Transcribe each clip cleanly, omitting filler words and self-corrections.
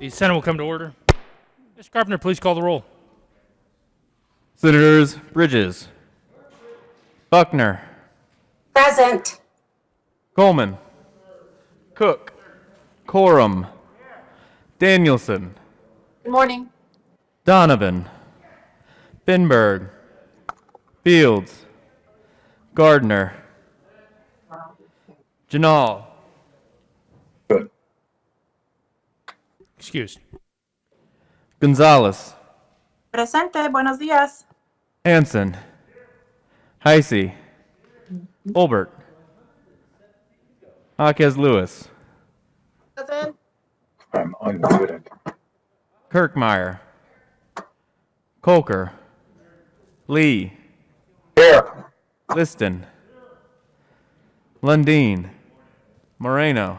The Senate will come to order. Mr. Carpenter, please call the roll. Senators Bridges, Buckner, Present. Coleman, Cook, Coram, Danielson, Good morning. Donovan, Finberg, Fields, Gardner, Janal, Excused. Gonzalez, Presente. Buenos días. Hanson, Heisey, Olbert, Jaquez Lewis, Present. I'm unmuted. Kirkmeyer, Colker, Lee, Here. Liston, Lundeen, Moreno,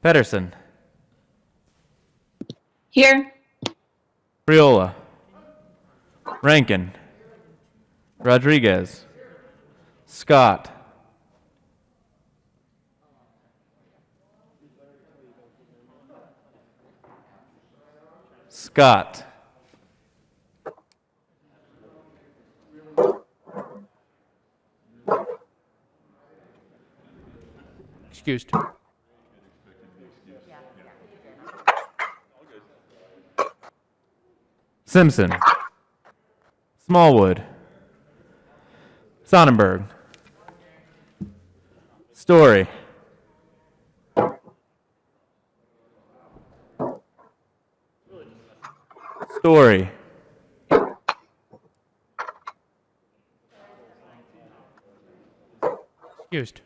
Pedersen, Here. Priola, Rankin, Rodriguez, Scott, Scott, Excused. Simpson, Smallwood, Sonnenberg, Story, Story, Excused.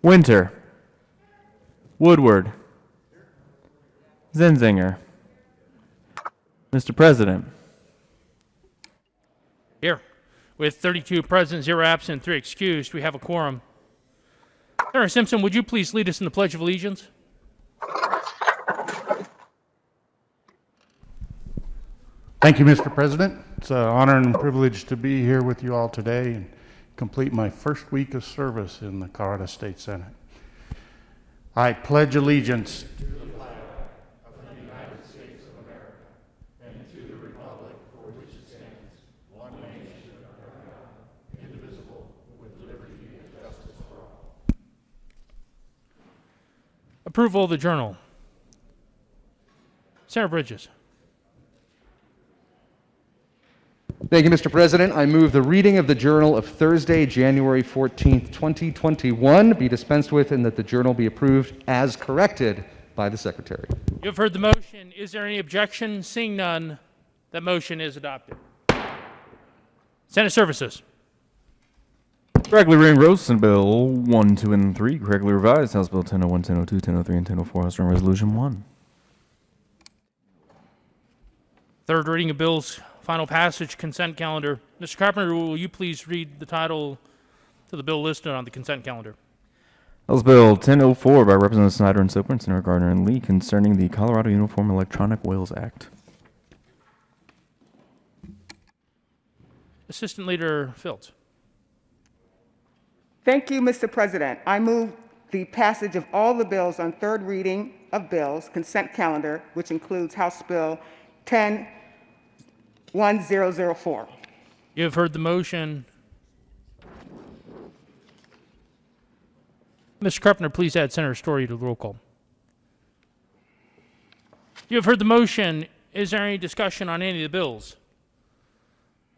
Winter, Woodward, Zenzinger. Mr. President, Here. With 32 present, 0 absent, 3 excused, we have a quorum. Senator Simpson, would you please lead us in the Pledge of Allegiance? Thank you, Mr. President. It's an honor and privilege to be here with you all today and complete my first week of service in the Colorado State Senate. I pledge allegiance to the flag of the United States of America and to the republic for which it stands, one nation under God, indivisible, with liberty and justice for all. Approval of the journal. Senator Bridges. Thank you, Mr. President. I move the reading of the Journal of Thursday, January 14th, 2021 be dispensed with and that the journal be approved as corrected by the Secretary. You have heard the motion. Is there any objection? Seeing none, that motion is adopted. Senate Services. correctly reading Rose, Senate Bill 1, 2, and 3, correctly revised, House Bill 1001, 1002, 1003, and 1004, House Joint Resolution 1. Third reading of bills, final passage, consent calendar. Mr. Carpenter, will you please read the title to the bill listed on the consent calendar? House Bill 1004 by Representatives Snyder and Soper and Senator Gardner and Lee concerning the Colorado Uniform Electronic Wills Act. Assistant Leader Fields. Thank you, Mr. President. I move the passage of all the bills on third reading of bills, consent calendar, which includes House Bill 10-1004. You have heard the motion. Mr. Carpenter, please add Senator Story to the roll call. You have heard the motion. Is there any discussion on any of the bills?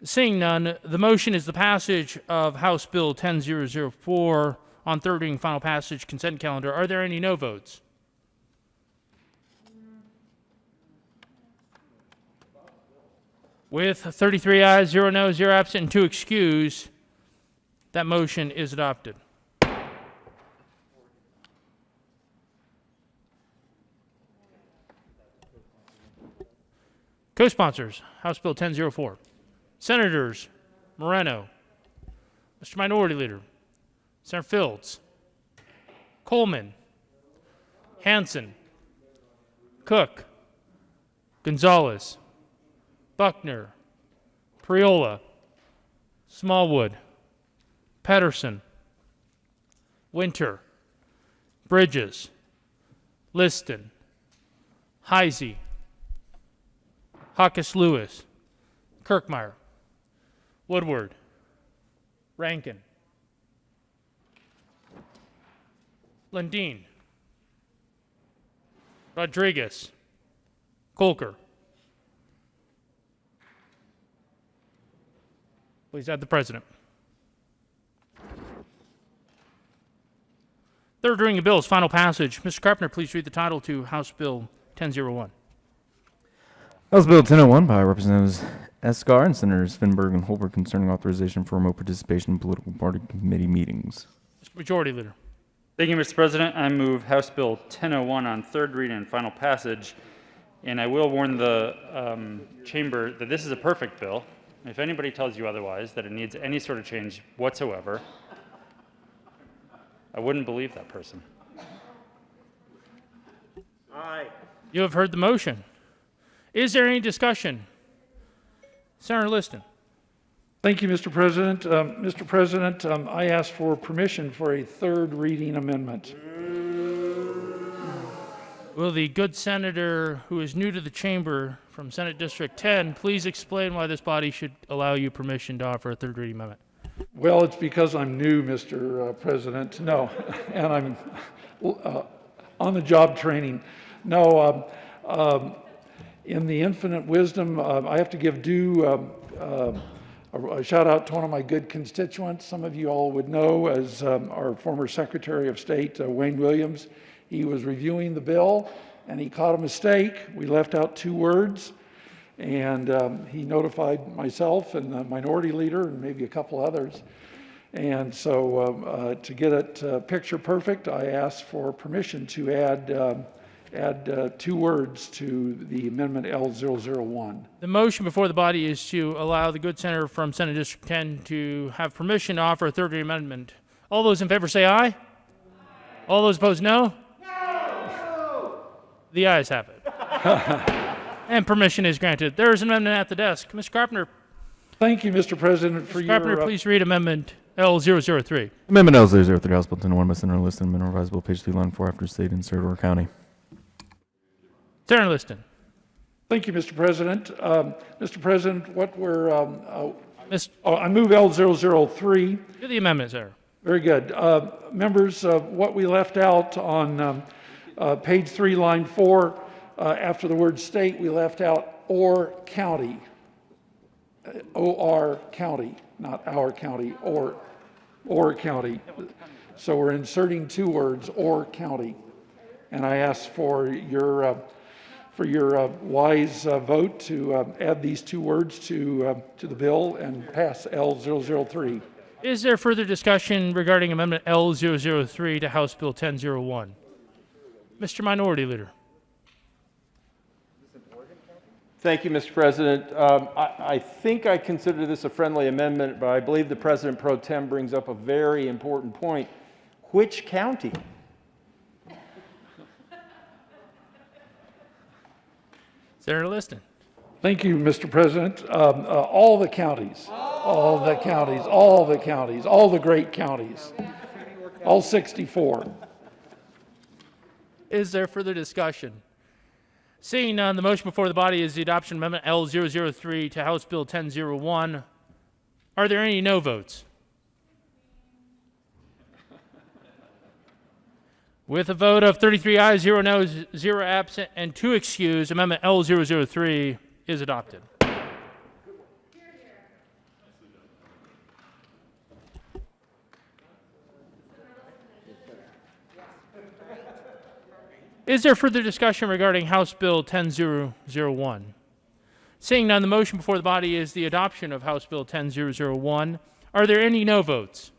Seeing none, the motion is the passage of House Bill 10-004 on third reading final passage consent calendar. Are there any no votes? With 33 ayes, 0 noes, 0 absent, and 2 excused, that motion is adopted. Co-sponsors, House Bill 10-04. Senators Moreno, Mr. Minority Leader, Senator Fields, Coleman, Hanson, Cook, Gonzalez, Buckner, Priola, Smallwood, Pedersen, Winter, Bridges, Liston, Heisey, Hawkes Lewis, Kirkmeyer, Woodward, Rankin, Lundeen, Rodriguez, Colker. Please add the president. Third reading of bills, final passage. Mr. Carpenter, please read the title to House Bill 1001. House Bill 1001 by Representatives Escar and Senators Finberg and Holbrook concerning authorization for remote participation in political party committee meetings. Mr. Majority Leader. Thank you, Mr. President. I move House Bill 1001 on third reading and final passage. And I will warn the chamber that this is a perfect bill. If anybody tells you otherwise, that it needs any sort of change whatsoever, I wouldn't believe that person. You have heard the motion. Is there any discussion? Senator Liston. Thank you, Mr. President. Mr. President, I ask for permission for a third reading amendment. Will the good senator who is new to the chamber from Senate District 10 please explain why this body should allow you permission to offer a third reading amendment? Well, it's because I'm new, Mr. President. No, and I'm on the job training. No, in the infinite wisdom, I have to give due a shout out to one of my good constituents. Some of you all would know as our former Secretary of State, Wayne Williams. He was reviewing the bill and he caught a mistake. We left out 2 words, and he notified myself and the minority leader and maybe a couple others. And so to get it picture perfect, I asked for permission to add 2 words to the amendment L001. The motion before the body is to allow the good senator from Senate District 10 to have permission to offer a third reading amendment. All those in favor say aye. All those opposed, no. The ayes have it. And permission is granted. There is an amendment at the desk. Mr. Carpenter. Thank you, Mr. President, for Mr. Carpenter, your... please read Amendment L003. Amendment L003, House Bill 1001 by Senator Liston, amendment revised bill, page 3, line 4, after state, insert or county. Senator Liston. Thank you, Mr. President. Mr. President, what we're... Ms. I move L003. Do the amendment, sir. Very good. Members, what we left out on page 3, line 4, after the word state, we left out or county. O-R county, not our county, or county. So we're inserting 2 words, or county. And I ask for your wise vote to add these 2 words to the bill and pass L003. Is there further discussion regarding Amendment L003 to House Bill 1001? Mr. Minority Leader. Thank you, Mr. President. I think I consider this a friendly amendment, but I believe the President Pro Tem brings up a very important point. Which county? Senator Liston. Thank you, Mr. President. All the counties, all the counties, all the counties, all the great counties, all 64. Is there further discussion? Seeing none, the motion before the body is the adoption of Amendment L003 to House Bill 1001. Are there any no votes? With a vote of 33 ayes, 0 noes, 0 absent, and 2 excused, Amendment L003 is adopted. Is there further discussion regarding House Bill 10001? Seeing none, the motion before the body is the adoption of House Bill 10001. Are there any no votes?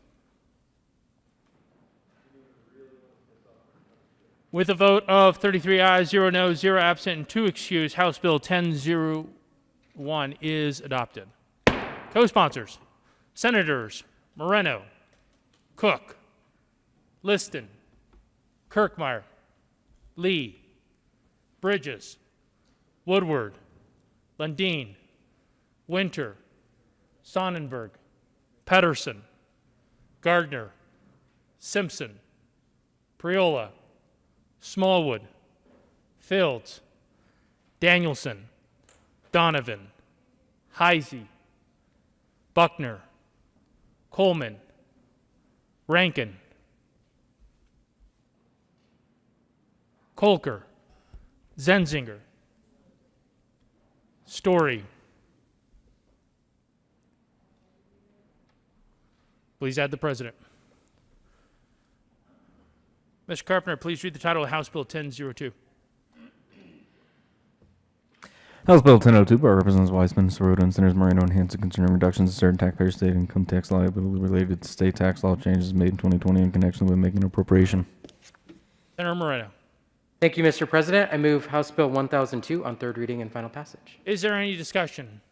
With a vote of 33 ayes, 0 noes, 0 absent, and 2 excused, House Bill 1001 is adopted. Co-sponsors, Senators Moreno, Cook, Liston, Kirkmeyer, Lee, Bridges, Woodward, Lundeen, Winter, Sonnenberg, Pedersen, Gardner, Simpson, Priola, Smallwood, Fields, Danielson, Donovan, Heisey, Buckner, Coleman, Rankin, Kolker, Zenzinger, Story. Please add the president. Mr. Carpenter, please read the title of House Bill 1002. House Bill 1002 by Representatives Weissman, Sirota, and Senators Moreno and Hanson concerning reductions in certain taxpayer state income tax liability related to state tax law changes made in 2020 in connection with making an appropriation. Senator Moreno. Thank you, Mr. President. I move House Bill 1002 on third reading and final passage. Is there any discussion?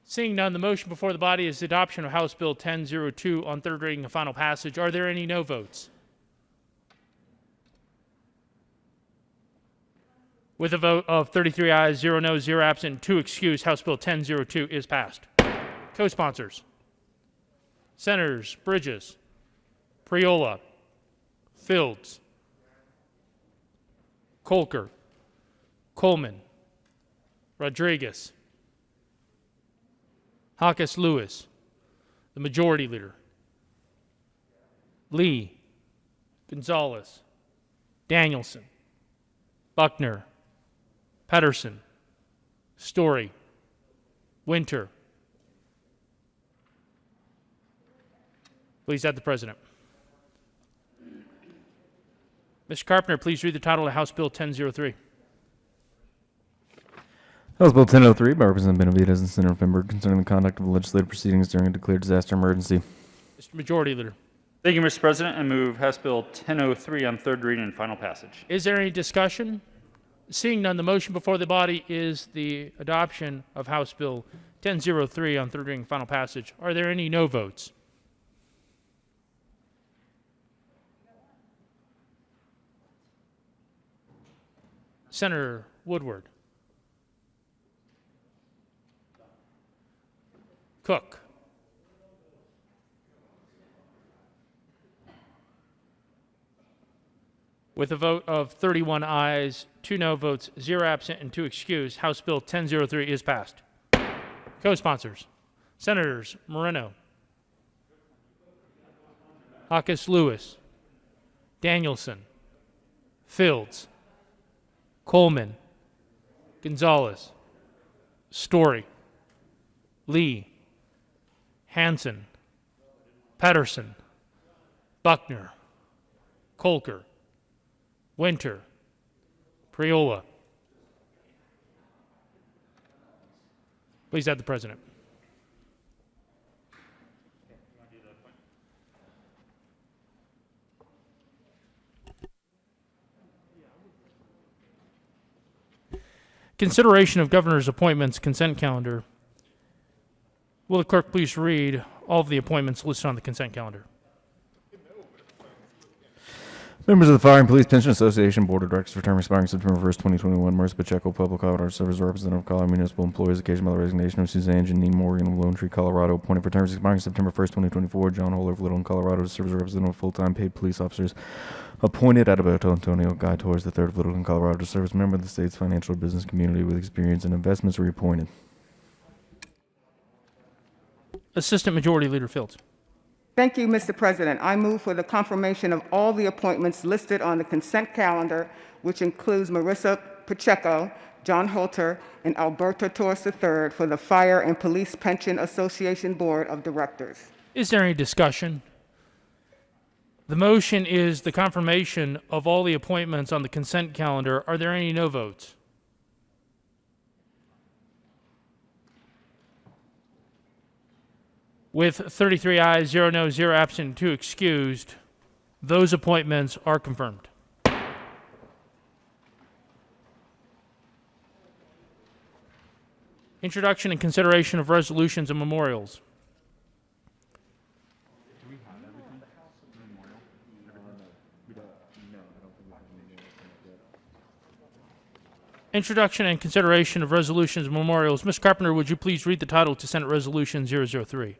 Seeing none, the motion before the body is the adoption of House Bill 1002 on third reading and final passage. Are there any no votes? With a vote of 33 ayes, 0 noes, 0 absent, 2 excused, House Bill 1002 is passed. Co-sponsors: Senators Bridges, Priola, Fields, Kolker, Coleman, Rodriguez, Hawkes Lewis, the Majority Leader, Lee, Gonzalez, Danielson, Buckner, Pedersen, Story, Winter. Please add the president. Mr. Carpenter, please read the title of House Bill 1003. House Bill 1003 by Representative Benavides and Senator Finberg concerning the conduct of legislative proceedings during a declared disaster emergency. Mr. Majority Leader. Thank you, Mr. President. I move House Bill 1003 on third reading and final passage. Is there any discussion? Seeing none, the motion before the body is the adoption of House Bill 1003 on third reading and final passage. Are there any no votes? Senator Woodward. Cook. With a vote of 31 ayes, 2 no votes, 0 absent, and 2 excused, House Bill 1003 is passed. Co-sponsors: Senators Moreno, Hawkes Lewis, Danielson, Fields, Coleman, Gonzalez, Story, Lee, Hanson, Pedersen, Buckner, Kolker, Winter, Priola. Please add the president. Consideration of governor's appointments consent calendar. Will the clerk please read all of the appointments listed on the consent calendar? Members of the Fire and Police Pension Association Board of Directors for term expiring September 1st, 2021. Marissa Pacheco, Public Auditor Service Representative of Colorado Municipal Employees, occasioned by the resignation of Suzanne Janine Morgan of Lone Tree, Colorado. Appointed for terms expiring September 1st, 2024. John Holler of Littleton, Colorado, to serve as representative of full-time paid police officers. Appointed Adalberto Antonio Guy Torres III of Littleton, Colorado, to serve as member of the state's financial or business community with experience in investments. Reappointed. Assistant Majority Leader Fields. Thank you, Mr. President. I move for the confirmation of all the appointments listed on the consent calendar, which includes Marissa Pacheco, John Holter, and Alberto Torres III for the Fire and Police Pension Association Board of Directors. Is there any discussion? The motion is the confirmation of all the appointments on the consent calendar. Are there any no votes? With 33 ayes, 0 noes, 0 absent, and 2 excused, those appointments are confirmed. Introduction and consideration of resolutions and memorials. Introduction and consideration of resolutions and memorials. Mr. Carpenter, would you please read the title to Senate Resolution 003?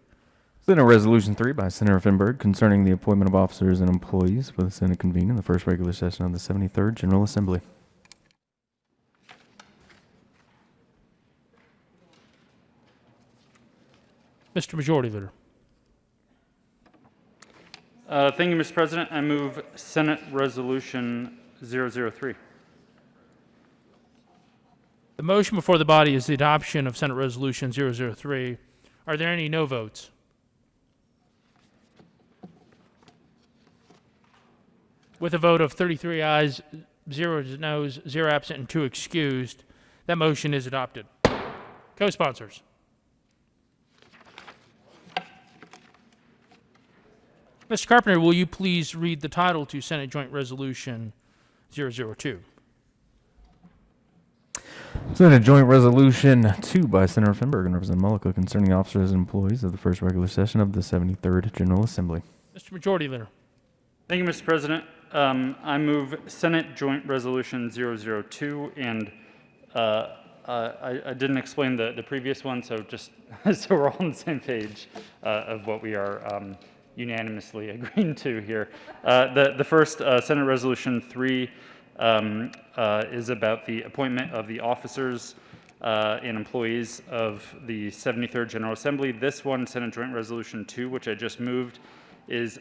Senate Resolution 3 by Senator Finberg concerning the appointment of officers and employees for the Senate convene in the first regular session of the 73rd General Assembly. Mr. Majority Leader. Thank you, Mr. President. I move Senate Resolution 003. The motion before the body is the adoption of Senate Resolution 003. Are there any no votes? With a vote of 33 ayes, 0 noes, 0 absent, and 2 excused, that motion is adopted. Co-sponsors. Mr. Carpenter, will you please read the title to Senate Joint Resolution 002? Senate Joint Resolution 2 by Senator Finberg and Representative Mullica concerning officers and employees of the first regular session of the 73rd General Assembly. Mr. Majority Leader. Thank you, Mr. President. I move Senate Joint Resolution 002, and I didn't explain the previous one, so just so we're all on the same page of what we are unanimously agreeing to here. The first, Senate Resolution 3, is about the appointment of the officers and employees of the 73rd General Assembly. This one, Senate Joint Resolution 2, which I just moved, is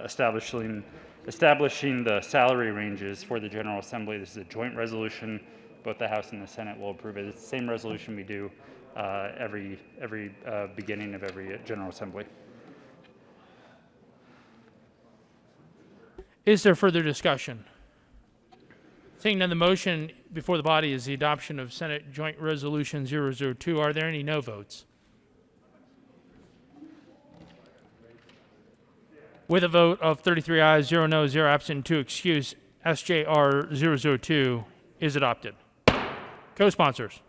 establishing the salary ranges for the General Assembly. This is a joint resolution. Both the House and the Senate will approve it. It's the same resolution we do every beginning of every General Assembly. Is there further discussion? Seeing none, the motion before the body is the adoption of Senate Joint Resolution 002. Are there any no votes? With a vote of 33 ayes, 0 noes, 0 absent, and 2 excused, SJR 002 is adopted. Co-sponsors.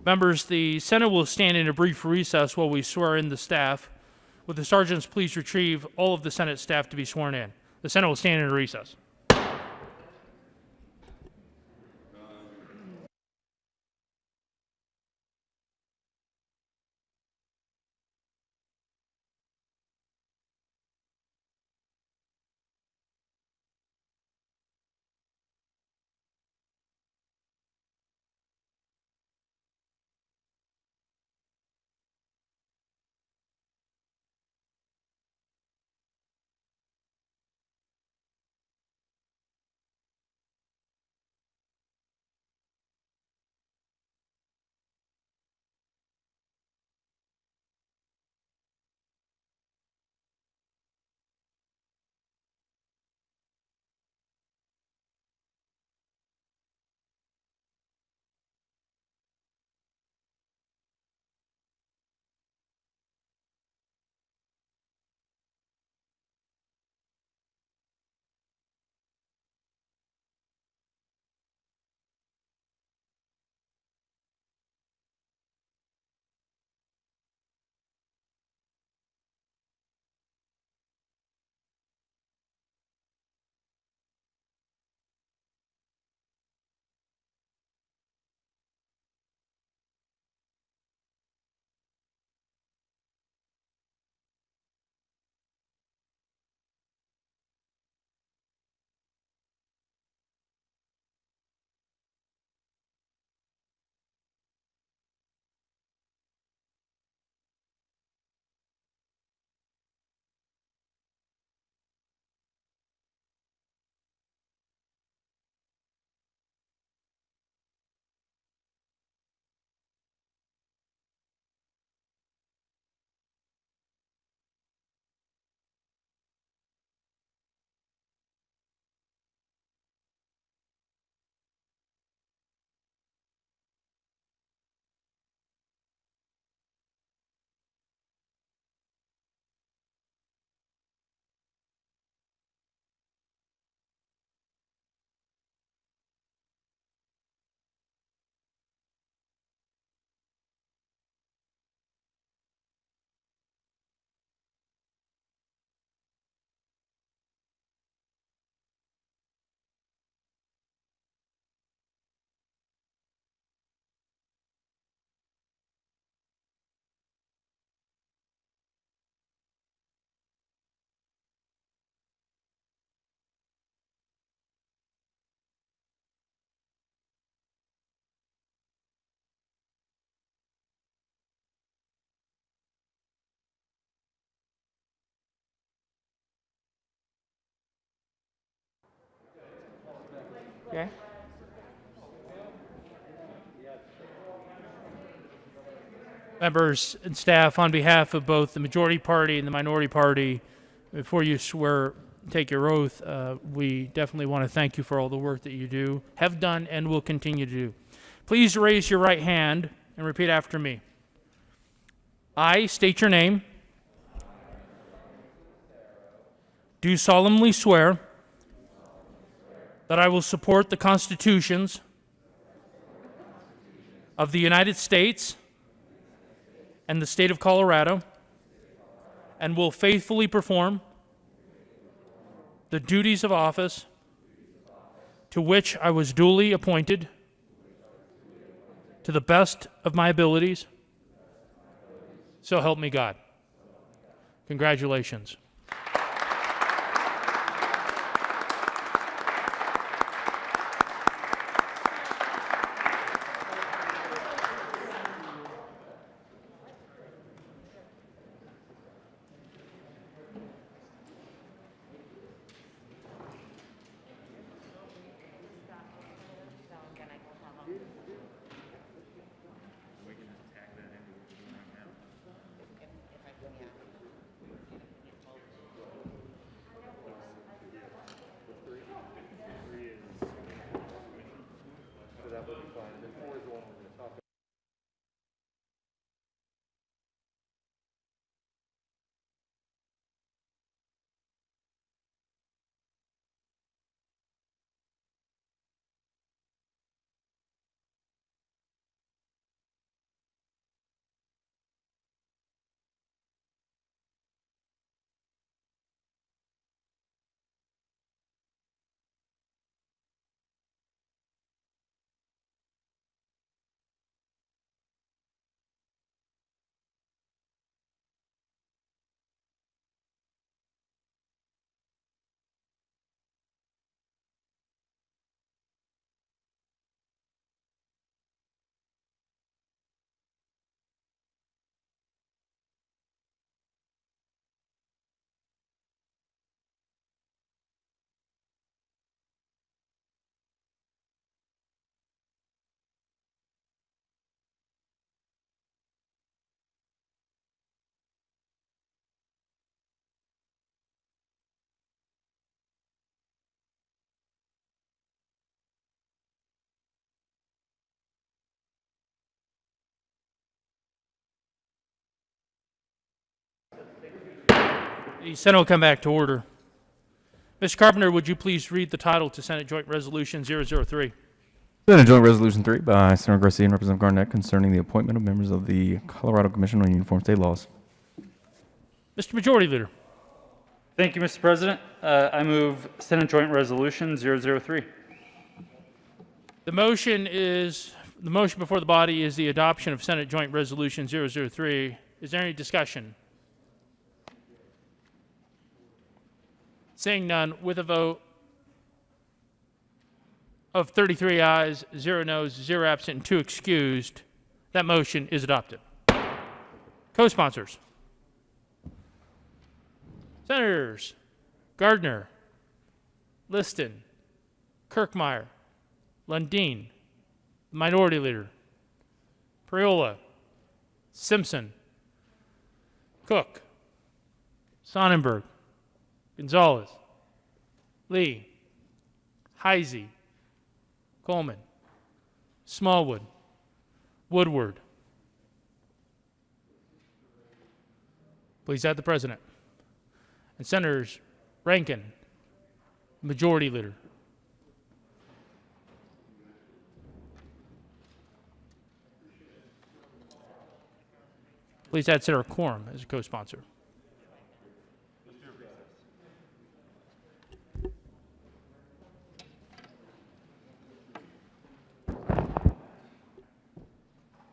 Members, the Senate will stand in a brief recess while we swear in the staff. Would the sergeants please retrieve all of the Senate staff to be sworn in? The Senate will stand in a recess. Okay. Members and staff, on behalf of both the majority party and the minority party, before you take your oath, we definitely want to thank you for all the work that you have done, and will continue to do. Please raise your right hand and repeat after me. I state your name. Do solemnly swear that I will support the constitutions of the United States and the state of Colorado, and will faithfully perform the duties of office to which I was duly appointed to the best of my abilities. So help me God. Congratulations. The Senate will come back to order. Mr. Carpenter, would you please read the title to Senate Joint Resolution 003? Senate Joint Resolution 3 by Senator Garcia and Representative Garnett concerning the appointment of members of the Colorado Commission on Uniform State Laws. Mr. Majority Leader. Thank you, Mr. President. I move Senate Joint Resolution 003. The motion before the body is the adoption of Senate Joint Resolution 003. Is there any discussion? Seeing none, with a vote of 33 ayes, 0 noes, 0 absent, and 2 excused, that motion is adopted. Co-sponsors. Senators Gardner, Liston, Kirkmeyer, Lundin, Minority Leader, Priola, Simpson, Cook, Sonnenberg, Gonzalez, Lee, Heisey, Coleman, Smallwood, Woodward. Please add the President. And Senators Rankin, Majority Leader. Please add Senator Quorum as a co-sponsor.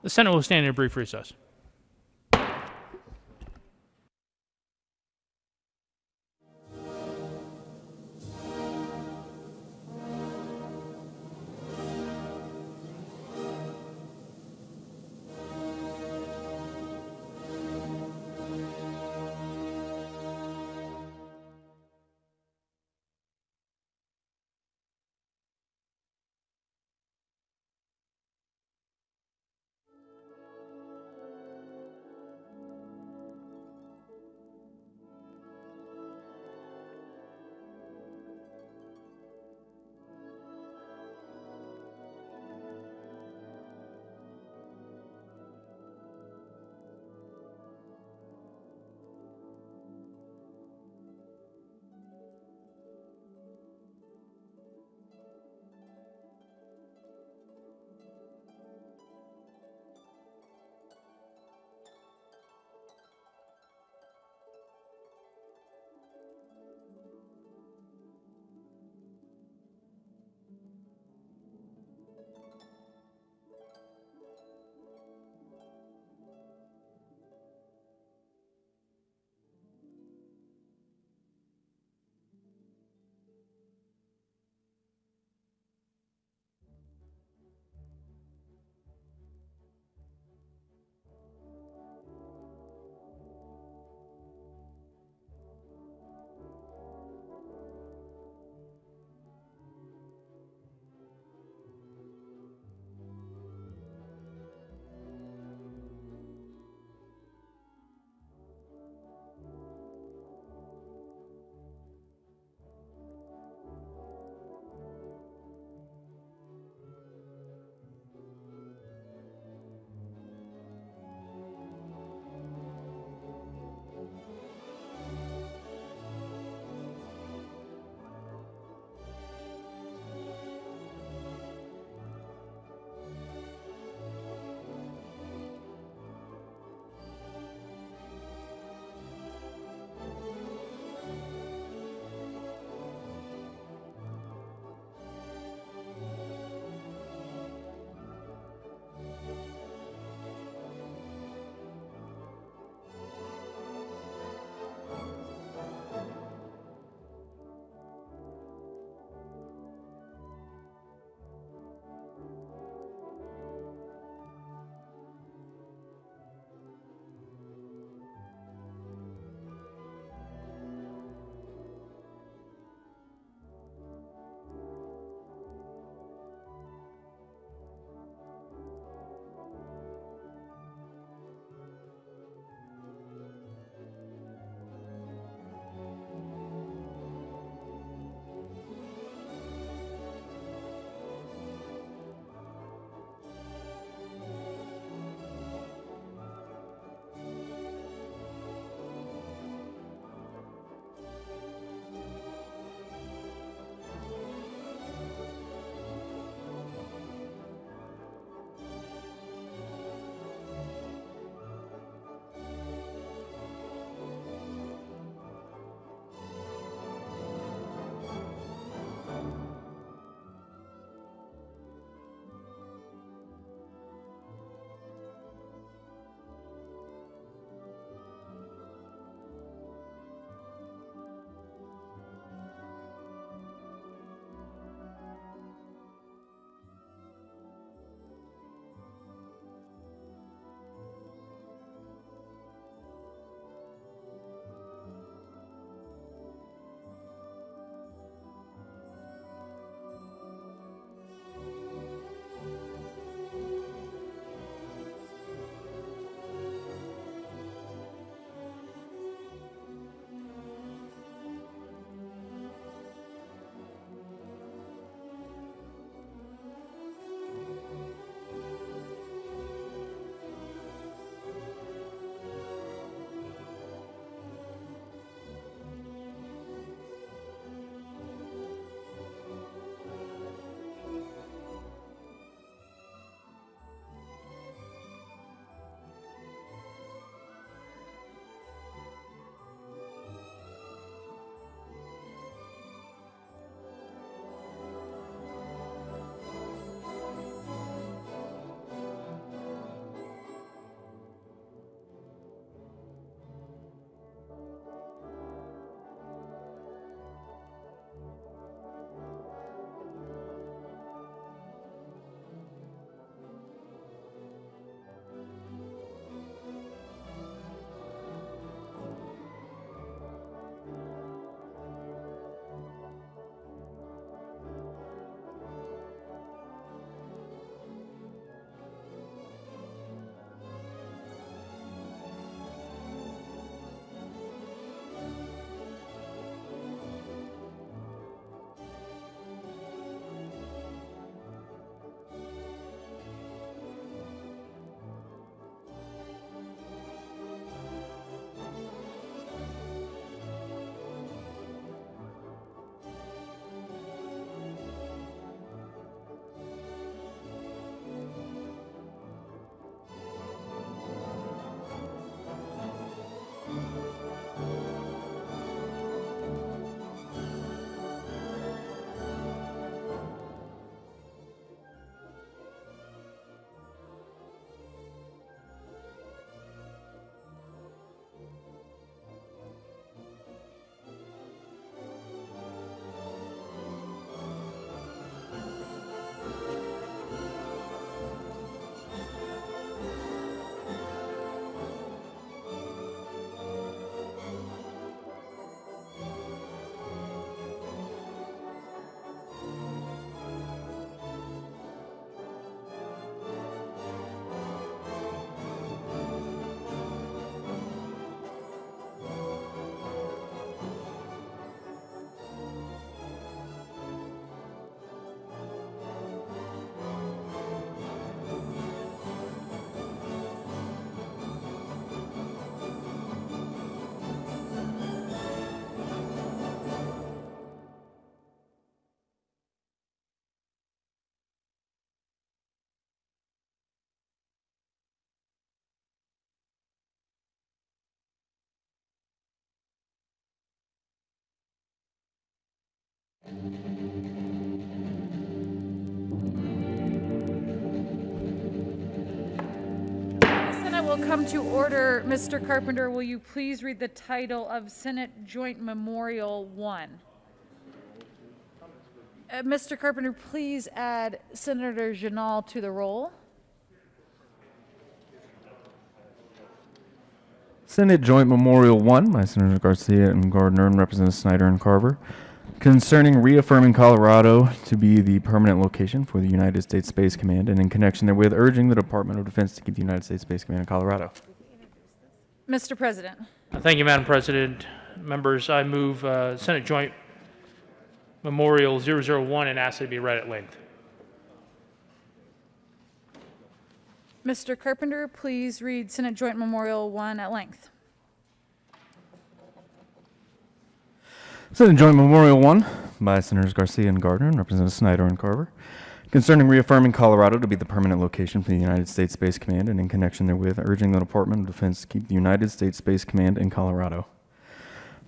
The Senate will stand in a brief recess. The Senate will come to order. Mr. Carpenter, will you please read the title of Senate Joint Memorial 1? Mr. Carpenter, please add Senator Janal to the roll. Senate Joint Memorial 1 by Senators Garcia and Gardner and Representatives Snyder and Carver, concerning reaffirming Colorado to be the permanent location for the United States Space Command, and in connection therewith urging the Department of Defense to keep the United States Space Command in Colorado. Mr. President. Thank you, Madam President. Members, I move Senate Joint Memorial 001 and ask it to be read at length. Mr. Carpenter, please read Senate Joint Memorial 1 at length. Senate Joint Memorial 1 by Senators Garcia and Gardner and Representatives Snyder and Carver, concerning reaffirming Colorado to be the permanent location for the United States Space Command, and in connection therewith urging the Department of Defense to keep the United States Space Command in Colorado.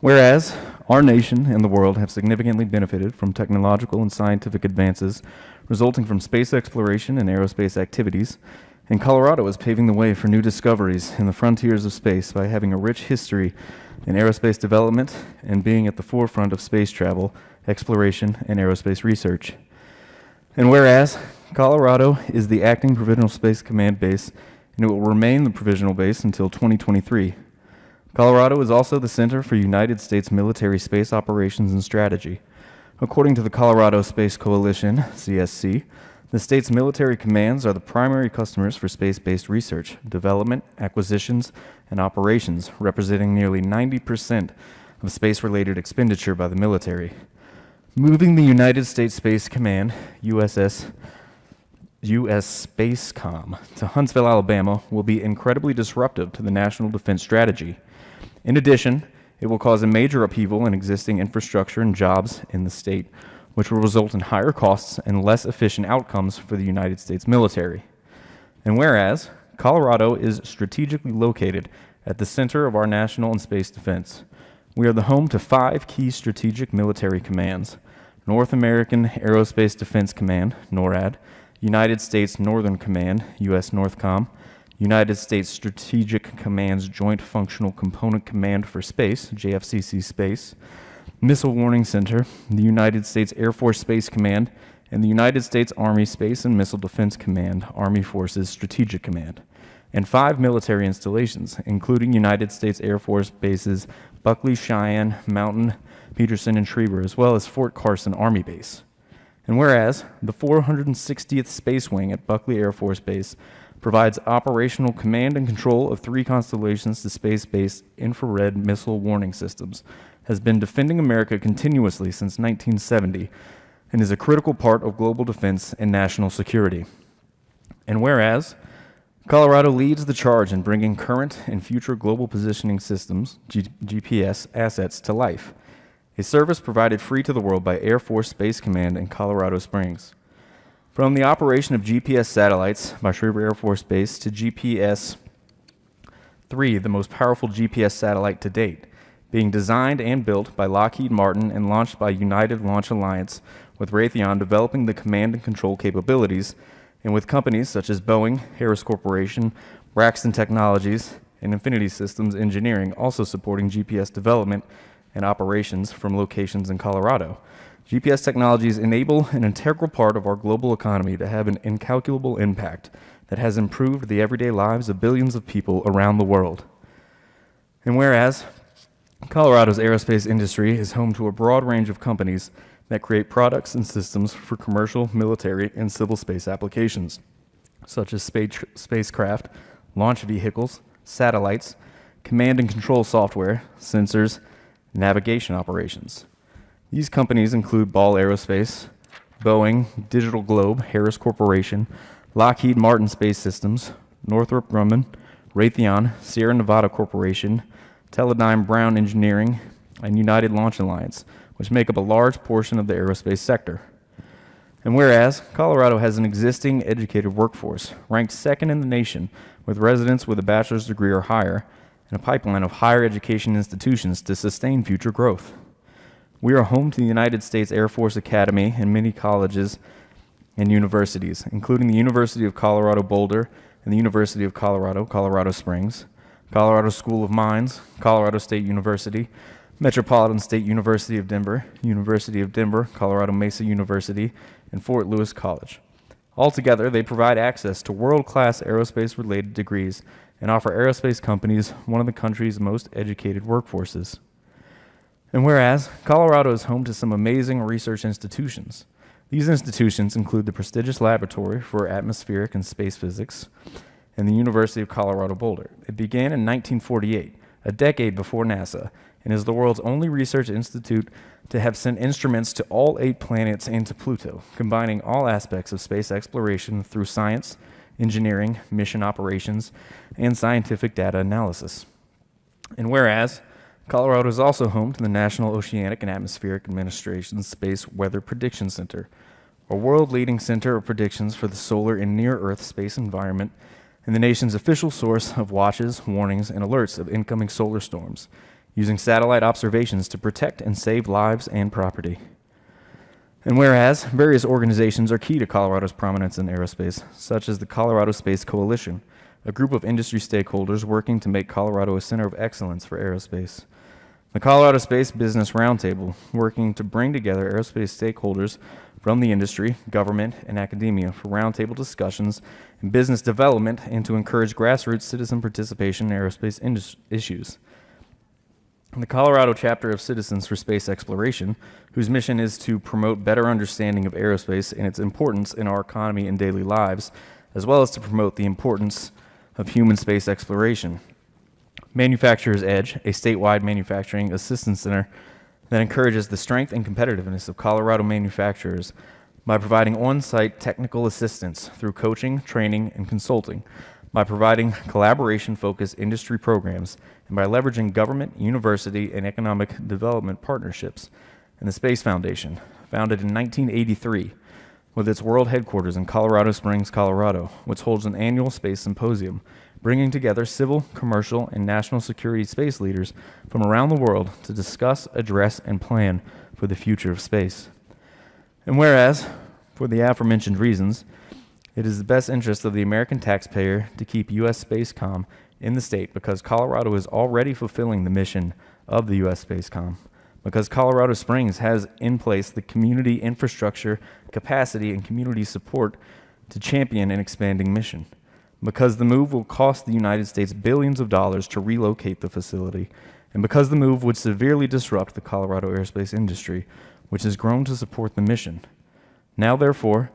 Whereas our nation and the world have significantly benefited from technological and scientific advances resulting from space exploration and aerospace activities, and Colorado is paving the way for new discoveries in the frontiers of space by having a rich history in aerospace development and being at the forefront of space travel, exploration, and aerospace research. And whereas Colorado is the acting Provisional Space Command base, and it will remain the provisional base until 2023. Colorado is also the center for United States military space operations and strategy. According to the Colorado Space Coalition, CSC, the state's military commands are the primary customers for space-based research, development, acquisitions, and operations, representing nearly 90% of space-related expenditure by the military. Moving the United States Space Command, US Spacecom, to Huntsville, Alabama will be incredibly disruptive to the national defense strategy. In addition, it will cause a major upheaval in existing infrastructure and jobs in the state, which will result in higher costs and less efficient outcomes for the United States military. And whereas Colorado is strategically located at the center of our national and space defense, we are the home to 5 key strategic military commands: North American Aerospace Defense Command, NORAD, United States Northern Command, US Northcom, United States Strategic Command's Joint Functional Component Command for Space, JFCC Space, Missile Warning Center, the United States Air Force Space Command, and the United States Army Space and Missile Defense Command, Army Forces Strategic Command, and 5 military installations, including United States Air Force bases Buckley, Cheyenne, Mountain, Peterson, and Schrieber, as well as Fort Carson Army Base. And whereas the 460th Space Wing at Buckley Air Force Base provides operational command and control of 3 constellations to space-based infrared missile warning systems, has been defending America continuously since 1970, and is a critical part of global defense and national security. And whereas Colorado leads the charge in bringing current and future global positioning systems, GPS, assets to life, a service provided free to the world by Air Force Space Command in Colorado Springs. From the operation of GPS satellites by Schrieber Air Force Base to GPS-3, the most powerful GPS satellite to date, being designed and built by Lockheed Martin and launched by United Launch Alliance, with Raytheon developing the command and control capabilities, and with companies such as Boeing, Harris Corporation, Braxton Technologies, and Infinity Systems Engineering also supporting GPS development and operations from locations in Colorado. GPS technologies enable an integral part of our global economy to have an incalculable impact that has improved the everyday lives of billions of people around the world. And whereas Colorado's aerospace industry is home to a broad range of companies that create products and systems for commercial, military, and civil space applications, such as spacecraft, launch vehicles, satellites, command and control software, sensors, navigation operations. These companies include Ball Aerospace, Boeing, Digital Globe, Harris Corporation, Lockheed Martin Space Systems, Northrop Grumman, Raytheon, Sierra Nevada Corporation, Teledyne Brown Engineering, and United Launch Alliance, which make up a large portion of the aerospace sector. And whereas Colorado has an existing educated workforce, ranked second in the nation, with residents with a bachelor's degree or higher, and a pipeline of higher education institutions to sustain future growth. We are home to the United States Air Force Academy and many colleges and universities, including the University of Colorado Boulder and the University of Colorado, Colorado Springs, Colorado School of Mines, Colorado State University, Metropolitan State University of Denver, University of Denver, Colorado Mesa University, and Fort Lewis College. Altogether, they provide access to world-class aerospace-related degrees and offer aerospace companies one of the country's most educated workforces. And whereas Colorado is home to some amazing research institutions, these institutions include the prestigious Laboratory for Atmospheric and Space Physics and the University of Colorado Boulder. It began in 1948, a decade before NASA, and is the world's only research institute to have sent instruments to all 8 planets and to Pluto, combining all aspects of space exploration through science, engineering, mission operations, and scientific data analysis. And whereas Colorado is also home to the National Oceanic and Atmospheric Administration's Space Weather Prediction Center, a world-leading center of predictions for the solar and near-Earth space environment, and the nation's official source of watches, warnings, and alerts of incoming solar storms, using satellite observations to protect and save lives and property. And whereas various organizations are key to Colorado's prominence in aerospace, such as the Colorado Space Coalition, a group of industry stakeholders working to make Colorado a center of excellence for aerospace. The Colorado Space Business Roundtable, working to bring together aerospace stakeholders from the industry, government, and academia for roundtable discussions and business development and to encourage grassroots citizen participation in aerospace issues. The Colorado chapter of Citizens for Space Exploration, whose mission is to promote better understanding of aerospace and its importance in our economy and daily lives, as well as to promote the importance of human space exploration. Manufacturer's Edge, a statewide manufacturing assistance center that encourages the strength and competitiveness of Colorado manufacturers by providing on-site technical assistance through coaching, training, and consulting, by providing collaboration-focused industry programs, and by leveraging government, university, and economic development partnerships. And the Space Foundation, founded in 1983, with its world headquarters in Colorado Springs, Colorado, which holds an annual space symposium, bringing together civil, commercial, and national security space leaders from around the world to discuss, address, and plan for the future of space. And whereas, for the aforementioned reasons, it is the best interest of the American taxpayer to keep U.S. Spacecom in the state because Colorado is already fulfilling the mission of the U.S. Spacecom, because Colorado Springs has in place the community infrastructure, capacity, and community support to champion an expanding mission, because the move will cost the United States billions of dollars to relocate the facility, and because the move would severely disrupt the Colorado aerospace industry, which has grown to support the mission. Now, therefore,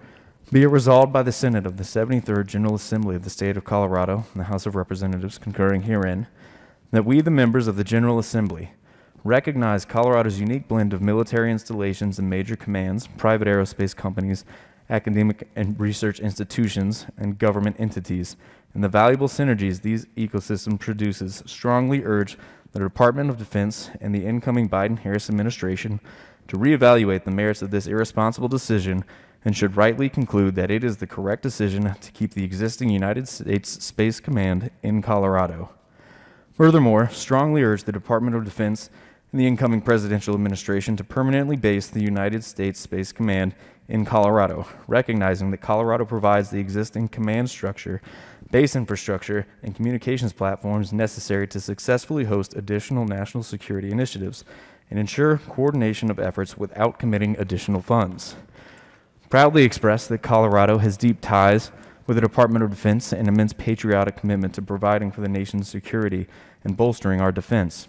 be it resolved by the Senate of the 73rd General Assembly of the State of Colorado and the House of Representatives concurring herein, that we, the members of the General Assembly, recognize Colorado's unique blend of military installations and major commands, private aerospace companies, academic and research institutions, and government entities, and the valuable synergies these ecosystems produces, strongly urge the Department of Defense and the incoming Biden-Harris administration to reevaluate the merits of this irresponsible decision and should rightly conclude that it is the correct decision to keep the existing United States Space Command in Colorado. Furthermore, strongly urge the Department of Defense and the incoming presidential administration to permanently base the United States Space Command in Colorado, recognizing that Colorado provides the existing command structure, base infrastructure, and communications platforms necessary to successfully host additional national security initiatives and ensure coordination of efforts without committing additional funds. Proudly express that Colorado has deep ties with the Department of Defense and immense patriotic commitment to providing for the nation's security and bolstering our defense.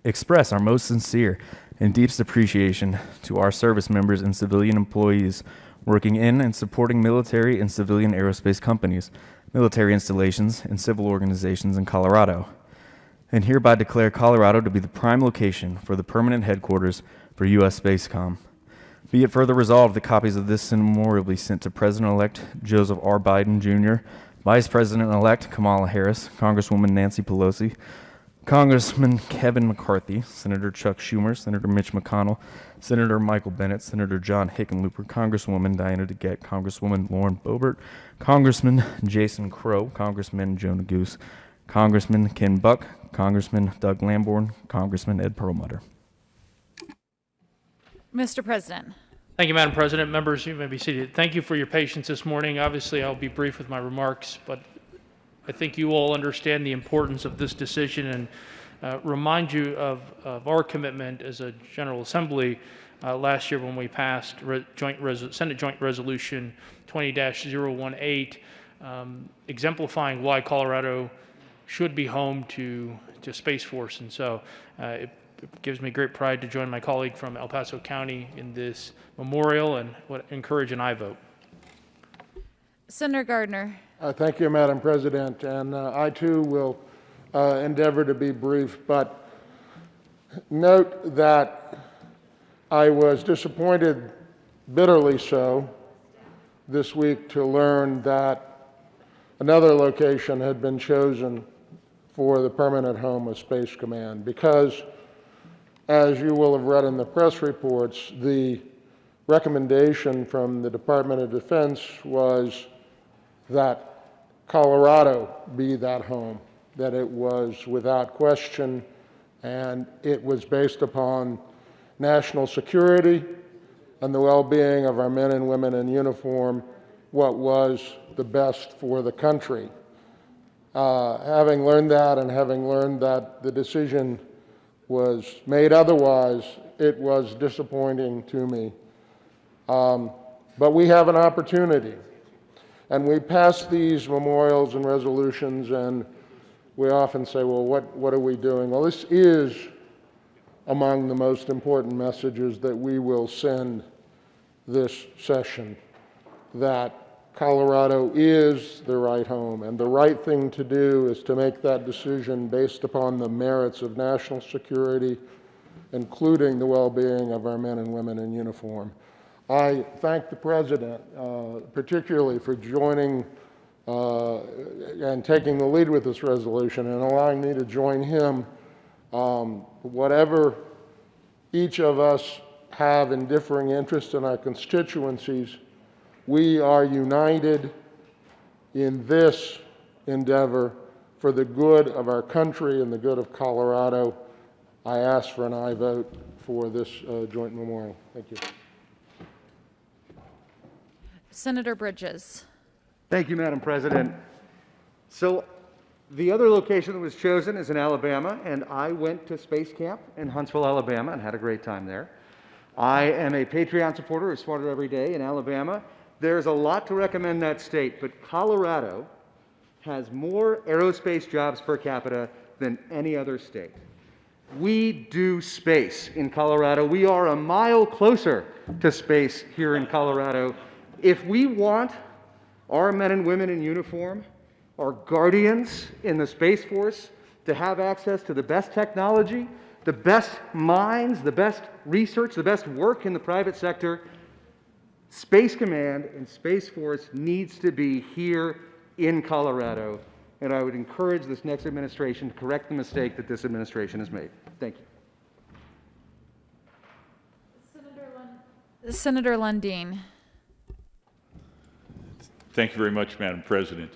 Express our most sincere and deepest appreciation to our service members and civilian employees working in and supporting military and civilian aerospace companies, military installations, and civil organizations in Colorado, and hereby declare Colorado to be the prime location for the permanent headquarters for U.S. Spacecom. Be it further resolved that copies of this memorial be sent to President-elect Joseph R. Biden, Jr., Vice President-elect Kamala Harris, Congresswoman Nancy Pelosi, Congressman Kevin McCarthy, Senator Chuck Schumer, Senator Mitch McConnell, Senator Michael Bennet, Senator John Hickenlooper, Congresswoman Diana DeGette, Congresswoman Lauren Boebert, Congressman Jason Crow, Congressman Joe Neguse, Congressman Ken Buck, Congressman Doug Lamborn, Congressman Ed Perlmutter. Mr. President. Thank you, Madam President. Members, you may be seated. Thank you for your patience this morning. Obviously, I'll be brief with my remarks, but I think you all understand the importance of this decision and remind you of our commitment as a General Assembly last year when we passed Senate Joint Resolution 20-018, exemplifying why Colorado should be home to Space Force. And so it gives me great pride to join my colleague from El Paso County in this memorial and would encourage an aye vote. Senator Gardner. Thank you, Madam President. And I too will endeavor to be brief, but note that I was disappointed, bitterly so, this week to learn that another location had been chosen for the permanent home of Space Command, because, as you will have read in the press reports, the recommendation from the Department of Defense was that Colorado be that home, that it was without question, and it was based upon national security and the well-being of our men and women in uniform, what was the best for the country. Having learned that, and having learned that the decision was made otherwise, it was disappointing to me. But we have an opportunity, and we pass these memorials and resolutions, and we often say, well, what are we doing? Well, this is among the most important messages that we will send this session, that Colorado is the right home, and the right thing to do is to make that decision based upon the merits of national security, including the well-being of our men and women in uniform. I thank the President, particularly for joining and taking the lead with this resolution and allowing me to join him. Whatever each of us have in differing interests in our constituencies, we are united in this endeavor for the good of our country and the good of Colorado. I ask for an aye vote for this joint memorial. Thank you. Senator Bridges. Thank you, Madam President. So the other location that was chosen is in Alabama, and I went to Space Camp in Huntsville, Alabama, and had a great time there. I am a Patreon supporter of Smarter Every Day in Alabama. There's a lot to recommend that state, but Colorado has more aerospace jobs per capita than any other state. We do space in Colorado. We are a mile closer to space here in Colorado. If we want our men and women in uniform, our guardians in the Space Force, to have access to the best technology, the best minds, the best research, the best work in the private sector, Space Command and Space Force needs to be here in Colorado. And I would encourage this next administration to correct the mistake that this administration has made. Thank you. Senator Lundin. Thank you very much, Madam President.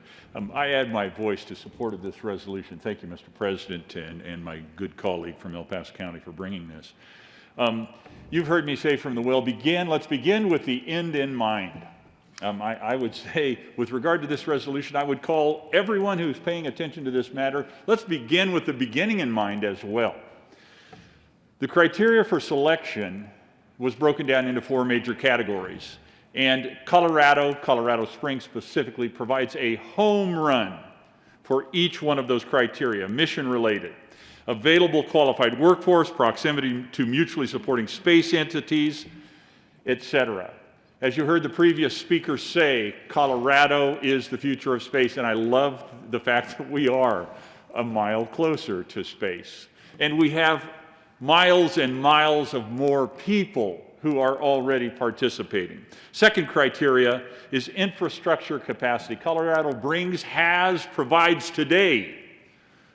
I add my voice to support of this resolution. Thank you, Mr. President, and my good colleague from El Paso County for bringing this. You've heard me say from the well, let's begin with the end in mind. I would say, with regard to this resolution, I would call everyone who's paying attention to this matter, let's begin with the beginning in mind as well. The criteria for selection was broken down into 4 major categories. And Colorado Springs specifically, provides a home run for each one of those criteria, mission-related. Available qualified workforce, proximity to mutually supporting space entities, etc. As you heard the previous speaker say, Colorado is the future of space, and I love the fact that we are a mile closer to space. And we have miles and miles of more people who are already participating. Second criteria is infrastructure capacity. Colorado provides today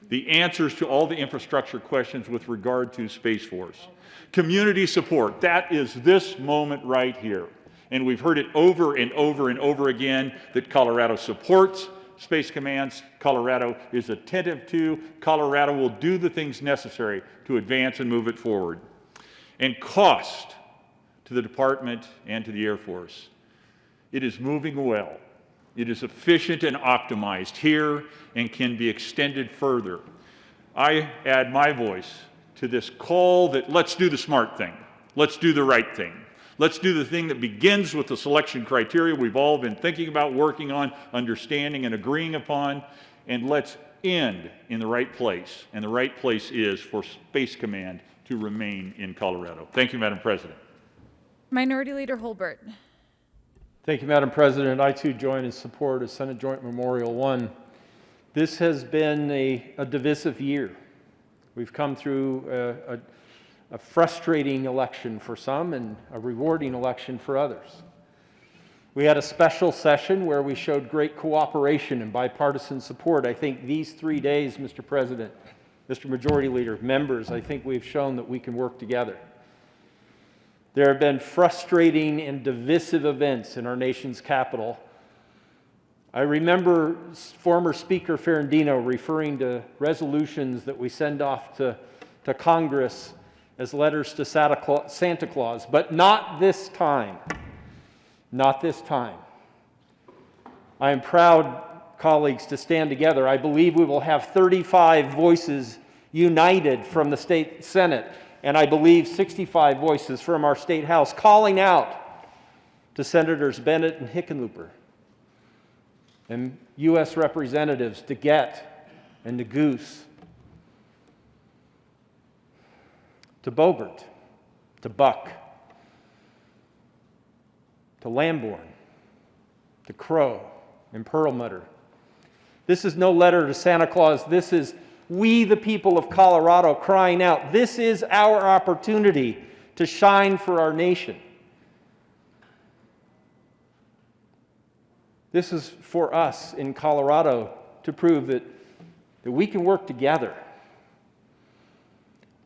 the answers to all the infrastructure questions with regard to Space Force. Community support, that is this moment right here. And we've heard it over and over and over again that Colorado supports Space Commands, Colorado is attentive to, Colorado will do the things necessary to advance and move it forward. And cost. to the Department, and to the Air Force. It is moving well. It is efficient and optimized here and can be extended further. I add my voice to this call that let's do the smart thing. Let's do the right thing. Let's do the thing that begins with the selection criteria we've all been thinking about, working on, understanding, and agreeing upon, and let's end in the right place. And the right place is for Space Command to remain in Colorado. Thank you, Madam President. Minority Leader Holbert. Thank you, Madam President. I too join in support of Senate Joint Memorial 1. This has been a divisive year. We've come through a frustrating election for some and a rewarding election for others. We had a special session where we showed great cooperation and bipartisan support. I think these 3 days, Mr. President, Mr. Majority Leader, members, I think we've shown that we can work together. There have been frustrating and divisive events in our nation's capital. I remember former Speaker Ferrandino referring to resolutions that we send off to Congress as letters to Santa Claus, but not this time. Not this time. I am proud, colleagues, to stand together. I believe we will have 35 voices united from the state Senate, and I believe 65 voices from our state House calling out to Senators Bennett and Hickenlooper and U.S. Representatives DeGette and Neguse, to Boebert, to Buck, to Lamborn, to Crow, and Perlmutter. This is no letter to Santa Claus. This is we, the people of Colorado, crying out. This is our opportunity to shine for our nation. This is for us in Colorado to prove that we can work together.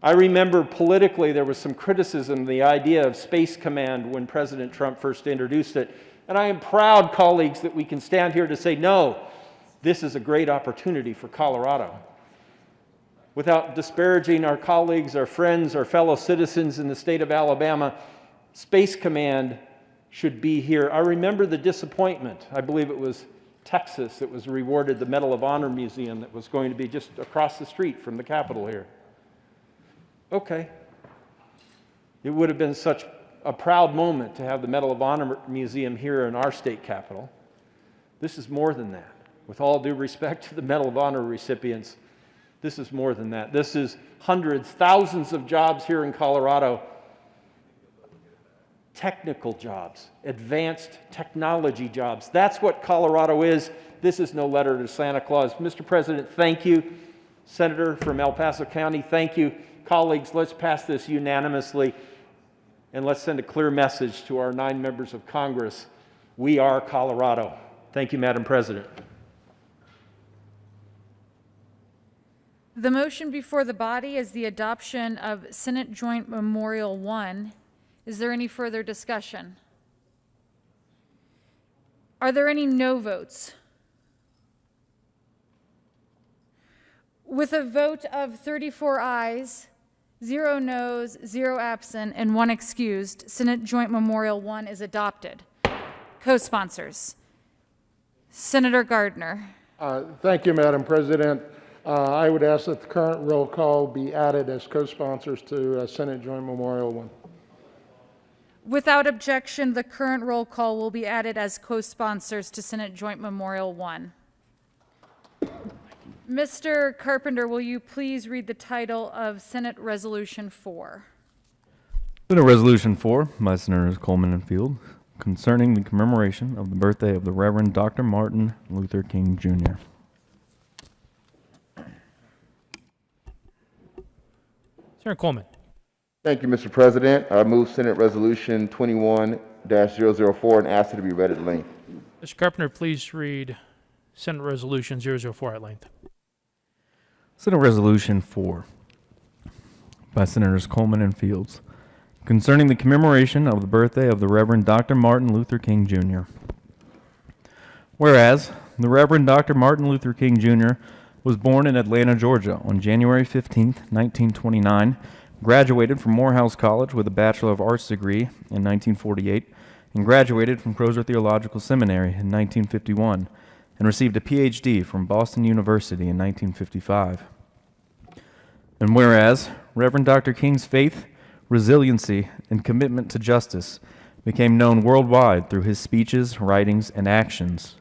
I remember politically there was some criticism of the idea of Space Command when President Trump first introduced it. And I am proud, colleagues, that we can stand here to say, no, this is a great opportunity for Colorado. Without disparaging our colleagues, our friends, our fellow citizens in the state of Alabama, Space Command should be here. I remember the disappointment. I believe it was Texas that was rewarded the Medal of Honor Museum that was going to be just across the street from the Capitol here. Okay. It would have been such a proud moment to have the Medal of Honor Museum here in our state capitol. This is more than that. With all due respect to the Medal of Honor recipients, this is more than that. This is hundreds, thousands of jobs here in Colorado. Technical jobs, advanced technology jobs. That's what Colorado is. This is no letter to Santa Claus. Mr. President, thank you. Senator from El Paso County, thank you. Colleagues, let's pass this unanimously and let's send a clear message to our 9 members of Congress. We are Colorado. Thank you, Madam President. The motion before the body is the adoption of Senate Joint Memorial 1. Is there any further discussion? Are there any no votes? With a vote of 34 ayes, 0 noes, 0 absent, and 1 excused, Senate Joint Memorial 1 is adopted. Co-sponsors. Senator Gardner. Thank you, Madam President. I would ask that the current roll call be added as co-sponsors to Senate Joint Memorial 1. Without objection, the current roll call will be added as co-sponsors to Senate Joint Memorial 1. Mr. Carpenter, will you please read the title of Senate Resolution 4? Senate Resolution 4 by Senators Coleman and Field concerning the commemoration of the birthday of the Reverend Dr. Martin Luther King Jr. Senator Coleman. Thank you, Mr. President. I move Senate Resolution 21-004 and ask it to be read at length. Mr. Carpenter, please read Senate Resolution 004 at length. Senate Resolution 4 by Senators Coleman and Fields concerning the commemoration of the birthday of the Reverend Dr. Martin Luther King Jr. Whereas the Reverend Dr. Martin Luther King Jr. was born in Atlanta, Georgia on January 15, 1929, graduated from Morehouse College with a Bachelor of Arts degree in 1948, and graduated from Crozer Theological Seminary in 1951, and received a PhD from Boston University in 1955. And whereas Reverend Dr. King's faith, resiliency, and commitment to justice became known worldwide through his speeches, writings, and actions.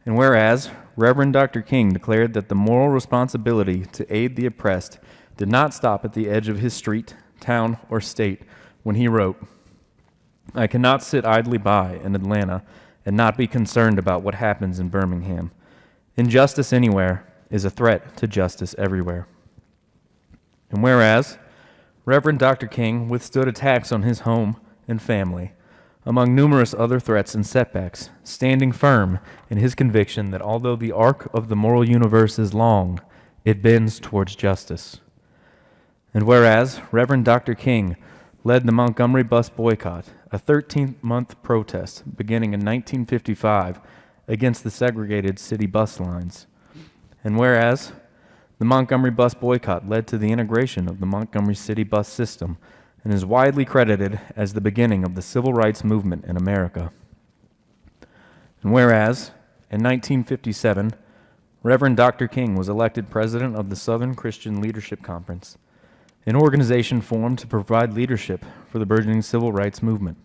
And whereas Reverend Dr. King declared that the moral responsibility to aid the oppressed did not stop at the edge of his street, town, or state when he wrote, "I cannot sit idly by in Atlanta and not be concerned about what happens in Birmingham. Injustice anywhere is a threat to justice everywhere." And whereas Reverend Dr. King withstood attacks on his home and family, among numerous other threats and setbacks, standing firm in his conviction that although the arc of the moral universe is long, it bends towards justice. And whereas Reverend Dr. King led the Montgomery bus boycott, a 13-month protest beginning in 1955 against the segregated city bus lines. And whereas the Montgomery bus boycott led to the integration of the Montgomery city bus system and is widely credited as the beginning of the civil rights movement in America. And whereas, in 1957, Reverend Dr. King was elected president of the Southern Christian Leadership Conference, an organization formed to provide leadership for the burgeoning civil rights movement.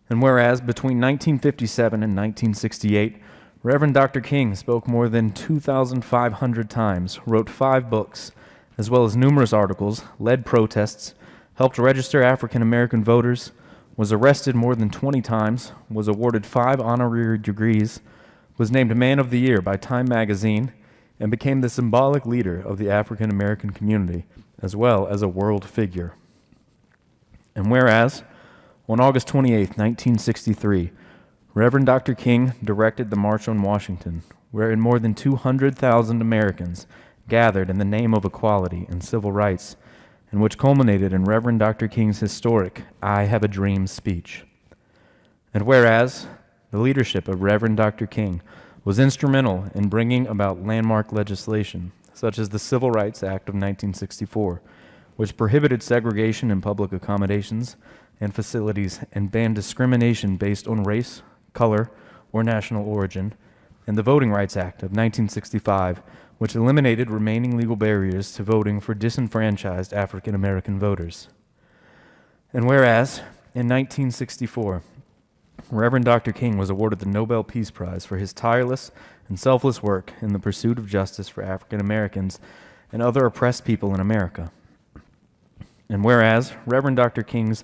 And whereas, between 1957 and 1968, Reverend Dr. King spoke more than 2,500 times, wrote 5 books, as well as numerous articles, led protests, helped register African American voters, was arrested more than 20 times, was awarded 5 honorary degrees, was named Man of the Year by Time magazine, and became the symbolic leader of the African American community, as well as a world figure. And whereas, on August 28, 1963, Reverend Dr. King directed the March on Washington, wherein more than 200,000 Americans gathered in the name of equality and civil rights, and which culminated in Reverend Dr. King's historic "I Have a Dream" speech. And whereas the leadership of Reverend Dr. King was instrumental in bringing about landmark legislation, such as the Civil Rights Act of 1964, which prohibited segregation in public accommodations and facilities and banned discrimination based on race, color, or national origin, and the Voting Rights Act of 1965, which eliminated remaining legal barriers to voting for disenfranchised African American voters. And whereas, in 1964, Reverend Dr. King was awarded the Nobel Peace Prize for his tireless and selfless work in the pursuit of justice for African Americans and other oppressed people in America. And whereas Reverend Dr. King's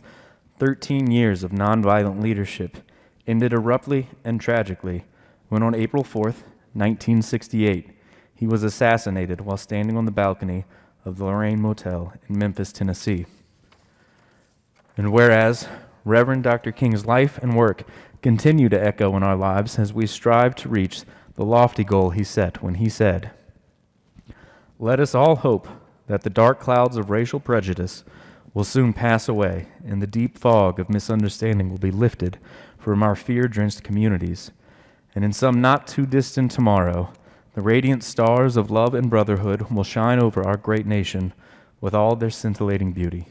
13 years of nonviolent leadership ended abruptly and tragically when on April 4th, 1968, he was assassinated while standing on the balcony of the Lorraine Motel in Memphis, Tennessee. And whereas Reverend Dr. King's life and work continue to echo in our lives as we strive to reach the lofty goal he set when he said, "Let us all hope that the dark clouds of racial prejudice will soon pass away and the deep fog of misunderstanding will be lifted from our fear-drenched communities, and in some not too distant tomorrow, the radiant stars of love and brotherhood will shine over our great nation with all their scintillating beauty."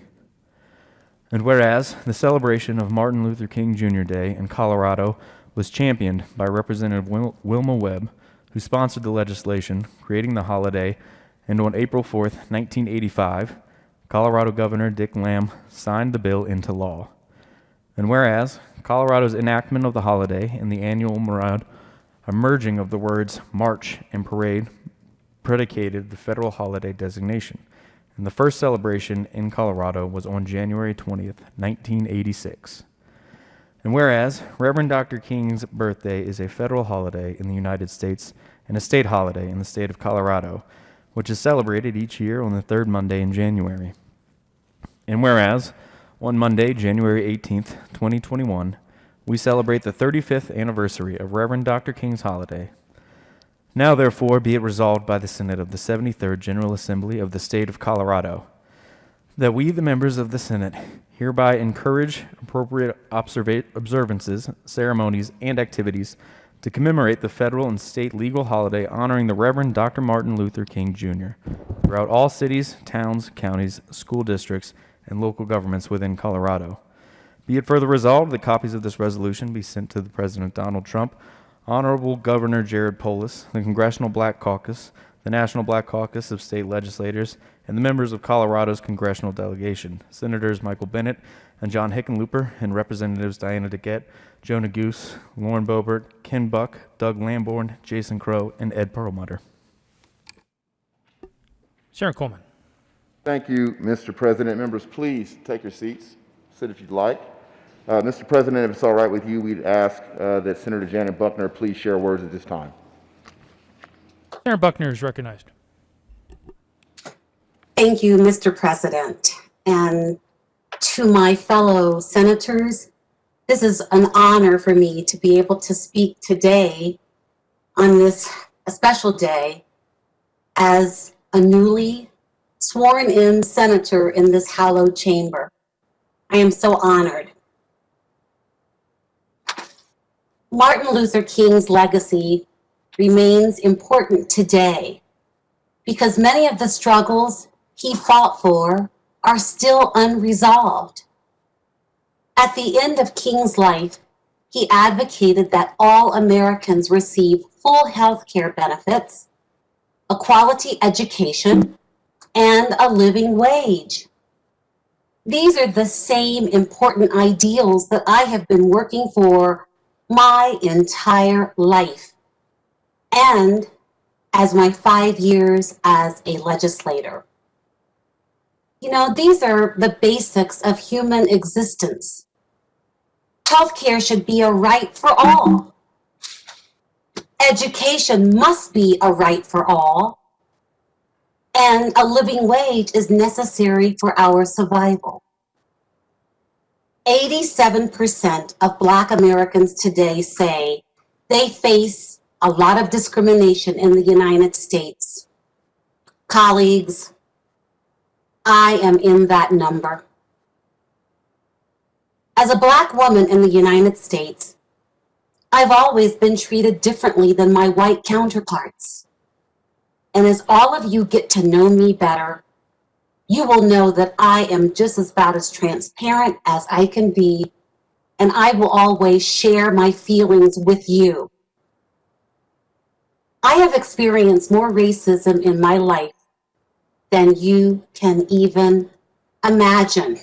And whereas the celebration of Martin Luther King Jr. Day in Colorado was championed by Representative Wilma Webb, who sponsored the legislation creating the holiday, and on April 4th, 1985, Colorado Governor Dick Lamb signed the bill into law. And whereas Colorado's enactment of the holiday and the annual merging of the words march and parade predicated the federal holiday designation, and the first celebration in Colorado was on January 20th, 1986. And whereas Reverend Dr. King's birthday is a federal holiday in the United States and a state holiday in the state of Colorado, which is celebrated each year on the third Monday in January. And whereas on Monday, January 18th, 2021, we celebrate the 35th anniversary of Reverend Dr. King's holiday. Now, therefore, be it resolved by the Senate of the 73rd General Assembly of the State of Colorado that we, the members of the Senate, hereby encourage appropriate observances, ceremonies, and activities to commemorate the federal and state legal holiday honoring the Reverend Dr. Martin Luther King Jr. throughout all cities, towns, counties, school districts, and local governments within Colorado. Be it further resolved that copies of this resolution be sent to the President Donald Trump, Honorable Governor Jared Polis, the Congressional Black Caucus, the National Black Caucus of State Legislators, and the members of Colorado's congressional delegation, Senators Michael Bennett and John Hickenlooper, and Representatives Diana DeGette, Jonah Goose, Lauren Boebert, Ken Buck, Doug Lamborn, Jason Crow, and Ed Perlmutter. Senator Coleman. Thank you, Mr. President. Members, please take your seats. Sit if you'd like. Mr. President, if it's all right with you, we'd ask that Senator Janet Buckner please share words at this time. Senator Buckner is recognized. Thank you, Mr. President. And to my fellow senators, this is an honor for me to be able to speak today on this special day as a newly sworn in senator in this hallowed chamber. I am so honored. Martin Luther King's legacy remains important today because many of the struggles he fought for are still unresolved. At the end of King's life, he advocated that all Americans receive full health care benefits, a quality education, and a living wage. These are the same important ideals that I have been working for my entire life, and as my 5 years as a legislator. You know, these are the basics of human existence. Healthcare should be a right for all. Education must be a right for all. And a living wage is necessary for our survival. 87% of Black Americans today say they face a lot of discrimination in the United States. Colleagues, I am in that number. As a Black woman in the United States, I've always been treated differently than my white counterparts. And as all of you get to know me better, you will know that I am just about as transparent as I can be, and I will always share my feelings with you. I have experienced more racism in my life than you can even imagine.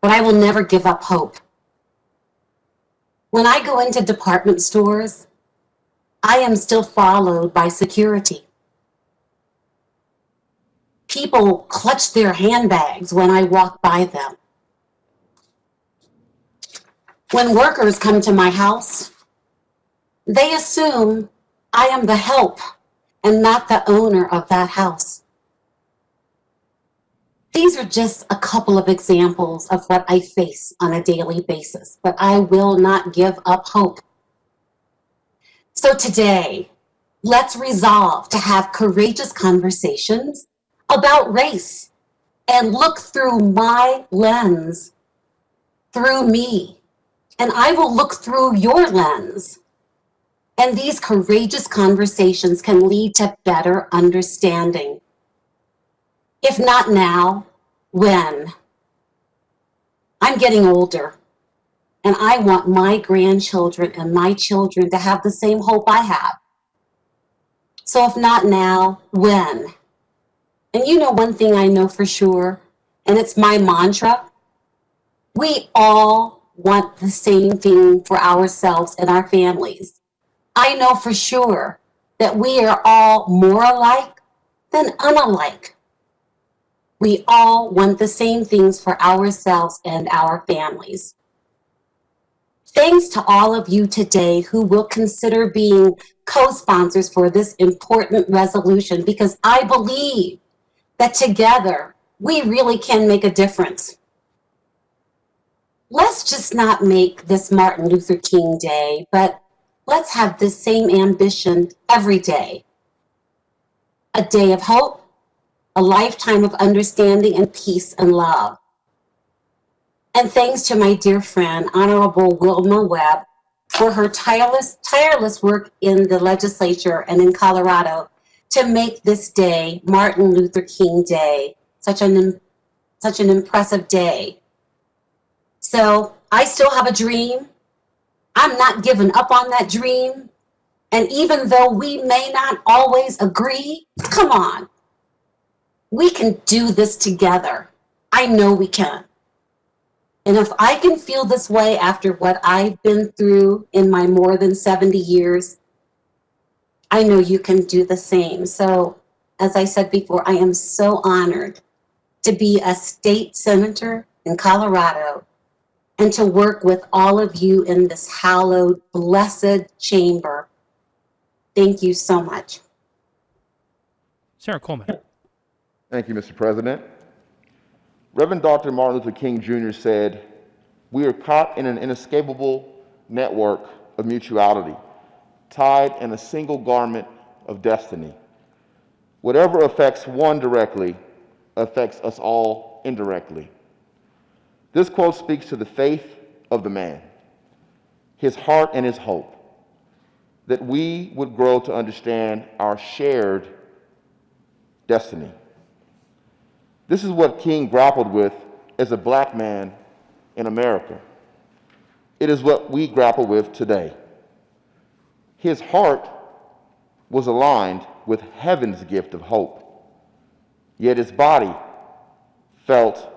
But I will never give up hope. When I go into department stores, I am still followed by security. People clutch their handbags when I walk by them. When workers come to my house, they assume I am the help and not the owner of that house. These are just a couple of examples of what I face on a daily basis, but I will not give up hope. So today, let's resolve to have courageous conversations about race and look through my lens, through me, and I will look through your lens. And these courageous conversations can lead to better understanding. If not now, when? I'm getting older, and I want my grandchildren and my children to have the same hope I have. So if not now, when? And you know one thing I know for sure, and it's my mantra, we all want the same thing for ourselves and our families. I know for sure that we are all more alike than unalike. We all want the same things for ourselves and our families. Thanks to all of you today who will consider being co-sponsors for this important resolution, because I believe that together we really can make a difference. Let's just not make this Martin Luther King Day, but let's have this same ambition every day. A day of hope, a lifetime of understanding and peace and love. And thanks to my dear friend, Honorable Wilma Webb, for her tireless work in the legislature and in Colorado to make this day, Martin Luther King Day, such an impressive day. So I still have a dream. I'm not giving up on that dream. And even though we may not always agree, come on, we can do this together. I know we can. And if I can feel this way after what I've been through in my more than 70 years, I know you can do the same. So, as I said before, I am so honored to be a state senator in Colorado and to work with all of you in this hallowed, blessed chamber. Thank you so much. Sarah Coleman. Thank you, Mr. President. Reverend Dr. Martin Luther King Jr. said, "We are caught in an inescapable network of mutuality, tied in a single garment of destiny. Whatever affects one directly affects us all indirectly." This quote speaks to the faith of the man, his heart and his hope, that we would grow to understand our shared destiny. This is what King grappled with as a black man in America. It is what we grapple with today. His heart was aligned with heaven's gift of hope, yet his body felt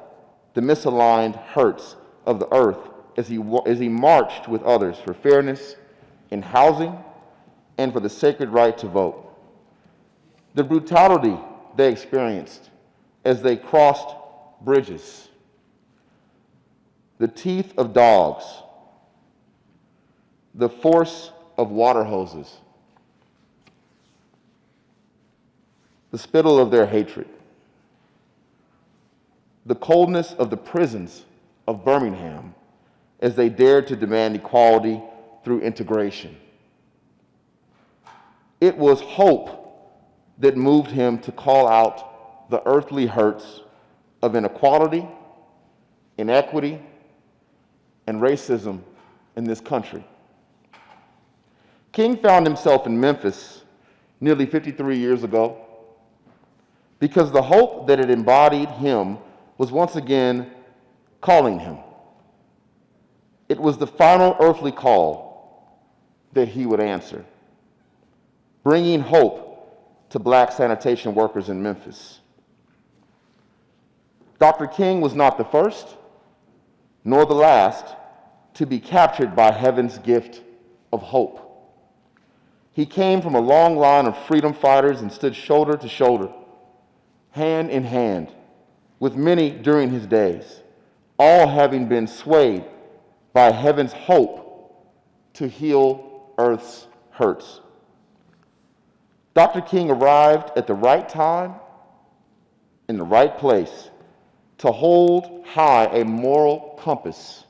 the misaligned hurts of the earth as he marched with others for fairness in housing and for the sacred right to vote. The brutality they experienced as they crossed bridges, the teeth of dogs, the force of water hoses, the spittle of their hatred, the coldness of the prisons of Birmingham as they dared to demand equality through integration. It was hope that moved him to call out the earthly hurts of inequality, inequity, and racism in this country. King found himself in Memphis nearly 53 years ago because the hope that it embodied him was once again calling him. It was the final earthly call that he would answer, bringing hope to black sanitation workers in Memphis. Dr. King was not the first, nor the last, to be captured by heaven's gift of hope. He came from a long line of freedom fighters and stood shoulder to shoulder, hand in hand, with many during his days, all having been swayed by heaven's hope to heal earth's hurts. Dr. King arrived at the right time, in the right place, to hold high a moral compass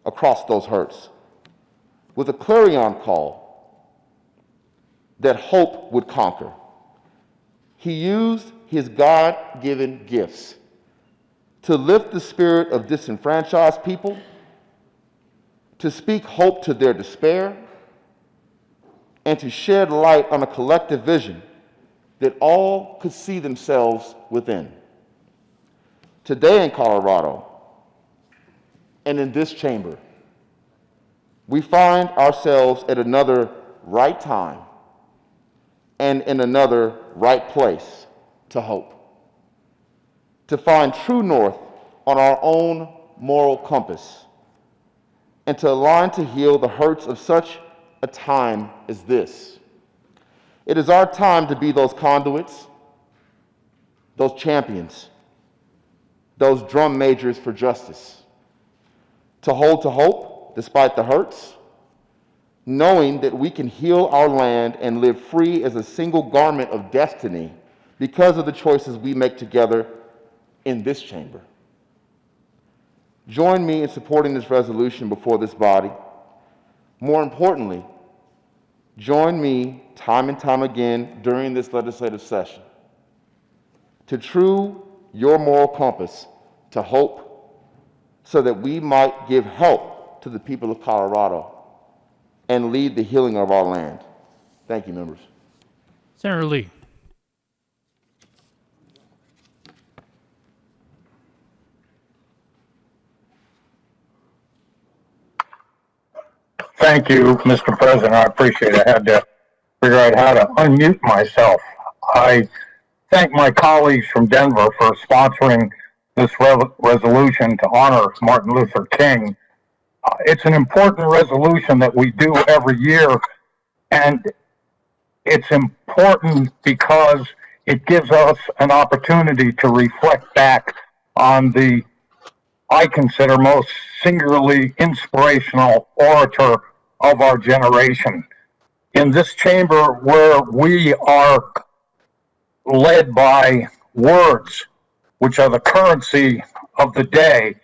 across those hurts, with a clarion call that hope would conquer. He used his God-given gifts to lift the spirit of disenfranchised people, to speak hope to their despair, and to shed light on a collective vision that all could see themselves within. Today in Colorado, and in this chamber, we find ourselves at another right time and in another right place to hope, to find true north on our own moral compass, and to align to heal the hurts of such a time as this. It is our time to be those conduits, those champions, those drum majors for justice, to hold to hope despite the hurts, knowing that we can heal our land and live free as a single garment of destiny because of the choices we make together in this chamber. Join me in supporting this resolution before this body. More importantly, join me time and time again during this legislative session to true your moral compass to hope so that we might give help to the people of Colorado and lead the healing of our land. Thank you, members. Senator Lee. Thank you, Mr. President. I appreciate it. I had to figure out how to unmute myself. I thank my colleagues from Denver for sponsoring this resolution to honor Martin Luther King. It's an important resolution that we do every year, and it's important because it gives us an opportunity to reflect back on the, I consider, most singularly inspirational orator of our generation. In this chamber where we are led by words, which are the currency of the day,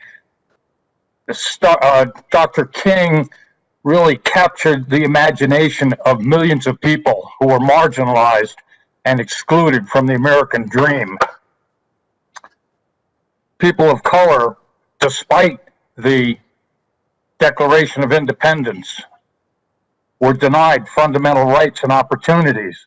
Dr. King really captured the imagination of millions of people who were marginalized and excluded from the American dream. People of color, despite the Declaration of Independence, were denied fundamental rights and opportunities.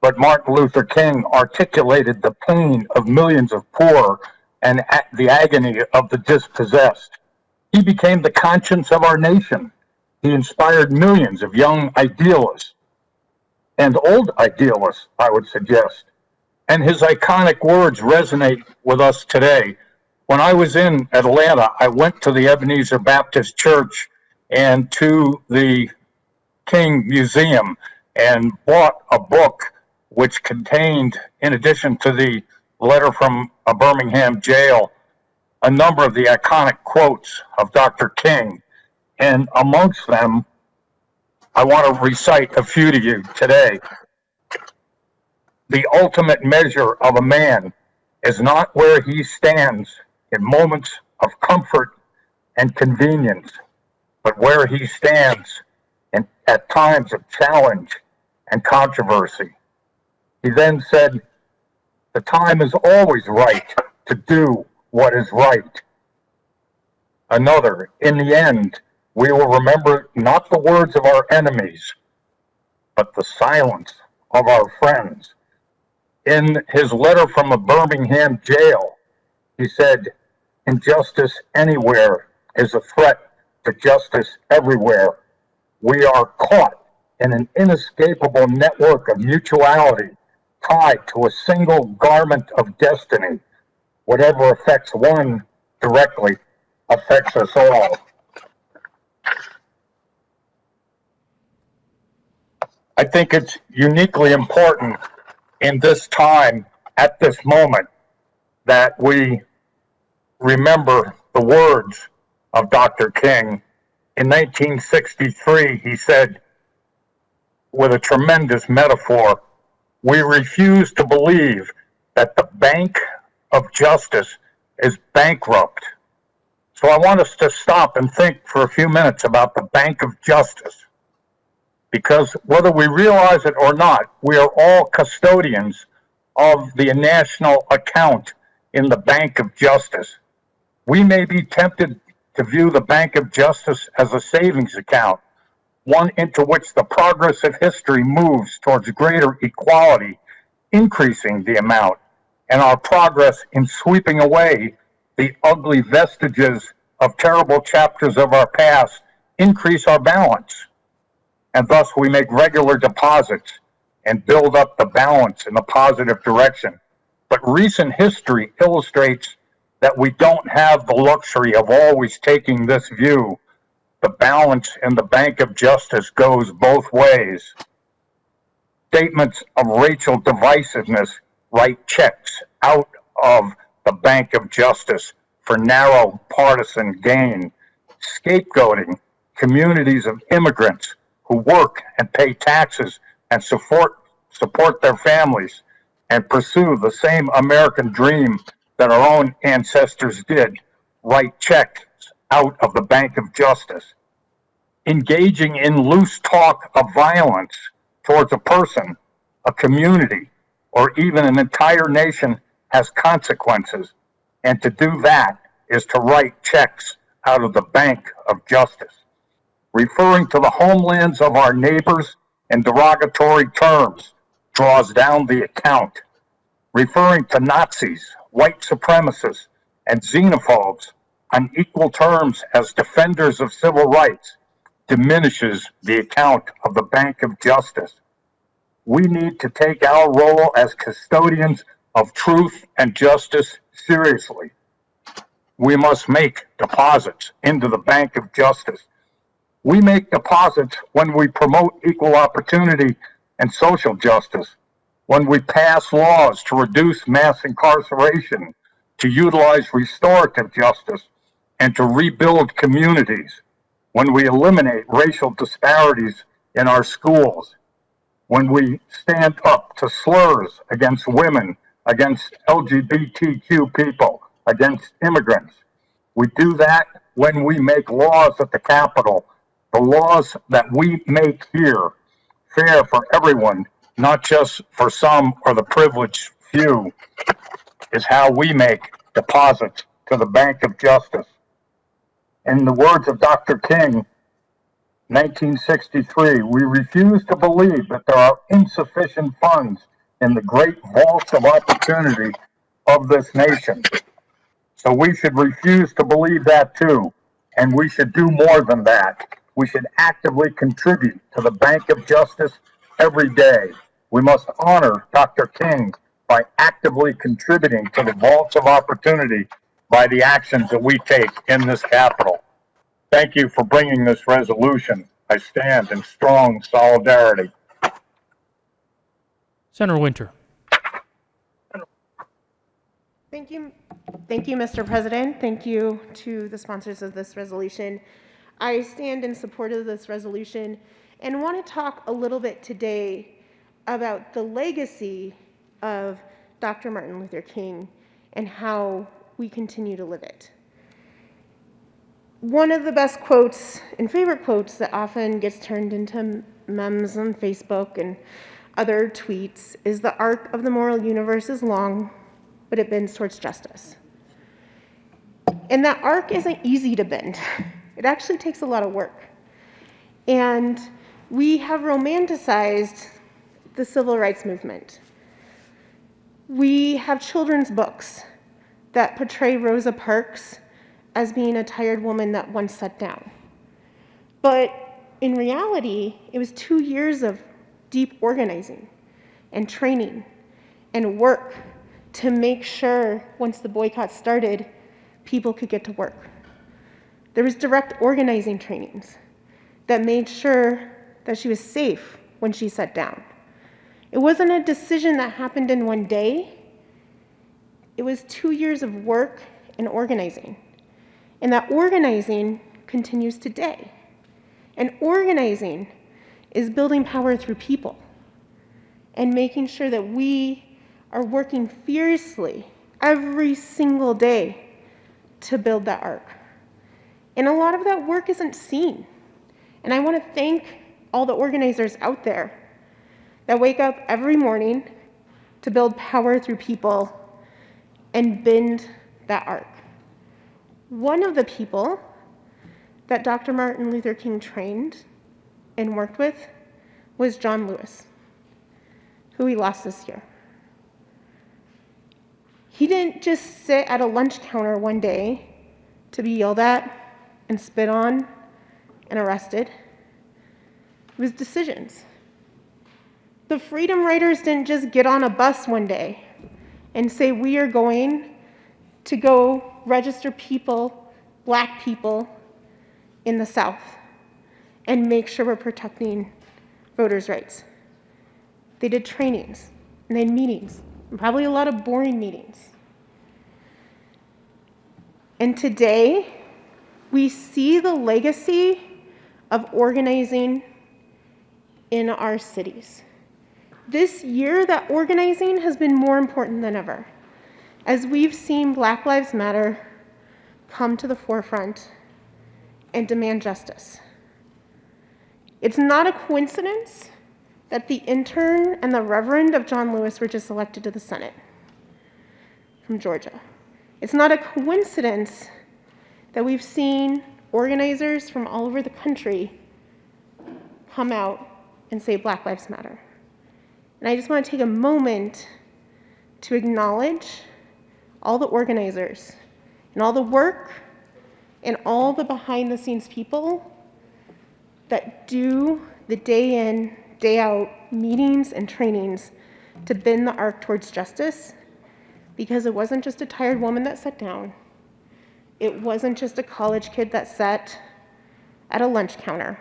But Martin Luther King articulated the pain of millions of poor and the agony of the dispossessed. He became the conscience of our nation. He inspired millions of young idealists and old idealists, I would suggest. And his iconic words resonate with us today. When I was in Atlanta, I went to the Ebenezer Baptist Church and to the King Museum and bought a book which contained, in addition to the letter from a Birmingham jail, a number of the iconic quotes of Dr. King. And amongst them, I want to recite a few to you today. The ultimate measure of a man is not where he stands in moments of comfort and convenience, but where he stands at times of challenge and controversy. He then said, the time is always right to do what is right. Another, in the end, we will remember not the words of our enemies, but the silence of our friends. In his letter from a Birmingham jail, he said, injustice anywhere is a threat to justice everywhere. We are caught in an inescapable network of mutuality tied to a single garment of destiny. Whatever affects one directly affects us all. I think it's uniquely important in this time, at this moment, that we remember the words of Dr. King. In 1963, he said, with a tremendous metaphor, we refuse to believe that the bank of justice is bankrupt. So I want us to stop and think for a few minutes about the bank of justice. Because whether we realize it or not, we are all custodians of the national account in the bank of justice. We may be tempted to view the bank of justice as a savings account, one into which the progress of history moves towards greater equality, increasing the amount, and our progress in sweeping away the ugly vestiges of terrible chapters of our past increase our balance. And thus we make regular deposits and build up the balance in a positive direction. But recent history illustrates that we don't have the luxury of always taking this view. The balance in the bank of justice goes both ways. Statements of racial divisiveness write checks out of the bank of justice for narrow partisan gain, scapegoating communities of immigrants who work and pay taxes and support their families and pursue the same American dream that our own ancestors did, write checks out of the bank of justice. Engaging in loose talk of violence towards a person, a community, or even an entire nation has consequences, and to do that is to write checks out of the bank of justice. referring to the homelands of our neighbors in derogatory terms draws down the account. Referring to Nazis, white supremacists, and xenophobes on equal terms as defenders of civil rights diminishes the account of the Bank of Justice. We need to take our role as custodians of truth and justice seriously. We must make deposits into the Bank of Justice. We make deposits when we promote equal opportunity and social justice, when we pass laws to reduce mass incarceration, to utilize restorative justice, and to rebuild communities, when we eliminate racial disparities in our schools, when we stand up to slurs against women, against LGBTQ people, against immigrants. We do that when we make laws at the Capitol, the laws that we make here, fair for everyone, not just for some or the privileged few, is how we make deposits to the Bank of Justice. In the words of Dr. King, 1963, we refuse to believe that there are insufficient funds in the great vaults of opportunity of this nation. So we should refuse to believe that too, and we should do more than that. We should actively contribute to the Bank of Justice every day. We must honor Dr. King by actively contributing to the vaults of opportunity by the actions that we take in this Capitol. Thank you for bringing this resolution. I stand in strong solidarity. Senator Winter. Thank you, Mr. President. Thank you to the sponsors of this resolution. I stand in support of this resolution and want to talk a little bit today about the legacy of Dr. Martin Luther King and how we continue to live it. One of the best quotes and favorite quotes that often gets turned into memes on Facebook and other tweets is, "The arc of the moral universe is long, but it bends towards justice." And that arc isn't easy to bend. It actually takes a lot of work. And we have romanticized the civil rights movement. We have children's books that portray Rosa Parks as being a tired woman that once sat down. But in reality, it was 2 years of deep organizing and training and work to make sure once the boycott started, people could get to work. There was direct organizing trainings that made sure that she was safe when she sat down. It wasn't a decision that happened in one day. It was 2 years of work and organizing. And that organizing continues today. And organizing is building power through people and making sure that we are working fiercely every single day to build that arc. And a lot of that work isn't seen. And I want to thank all the organizers out there that wake up every morning to build power through people and bend that arc. One of the people that Dr. Martin Luther King trained and worked with was John Lewis, who we lost this year. He didn't just sit at a lunch counter one day to be yelled at and spit on and arrested. It was decisions. The Freedom Riders didn't just get on a bus one day and say, "We are going to go register people, Black people in the South, and make sure we're protecting voters' rights." They did trainings and they had meetings, and probably a lot of boring meetings. And today, we see the legacy of organizing in our cities. This year, that organizing has been more important than ever, as we've seen Black Lives Matter come to the forefront and demand justice. It's not a coincidence that the intern and the Reverend of John Lewis were just elected to the Senate from Georgia. It's not a coincidence that we've seen organizers from all over the country come out and say Black Lives Matter. And I just want to take a moment to acknowledge all the organizers and all the work and all the behind the scenes people that do the day in, day out meetings and trainings to bend the arc towards justice, because it wasn't just a tired woman that sat down. It wasn't just a college kid that sat at a lunch counter.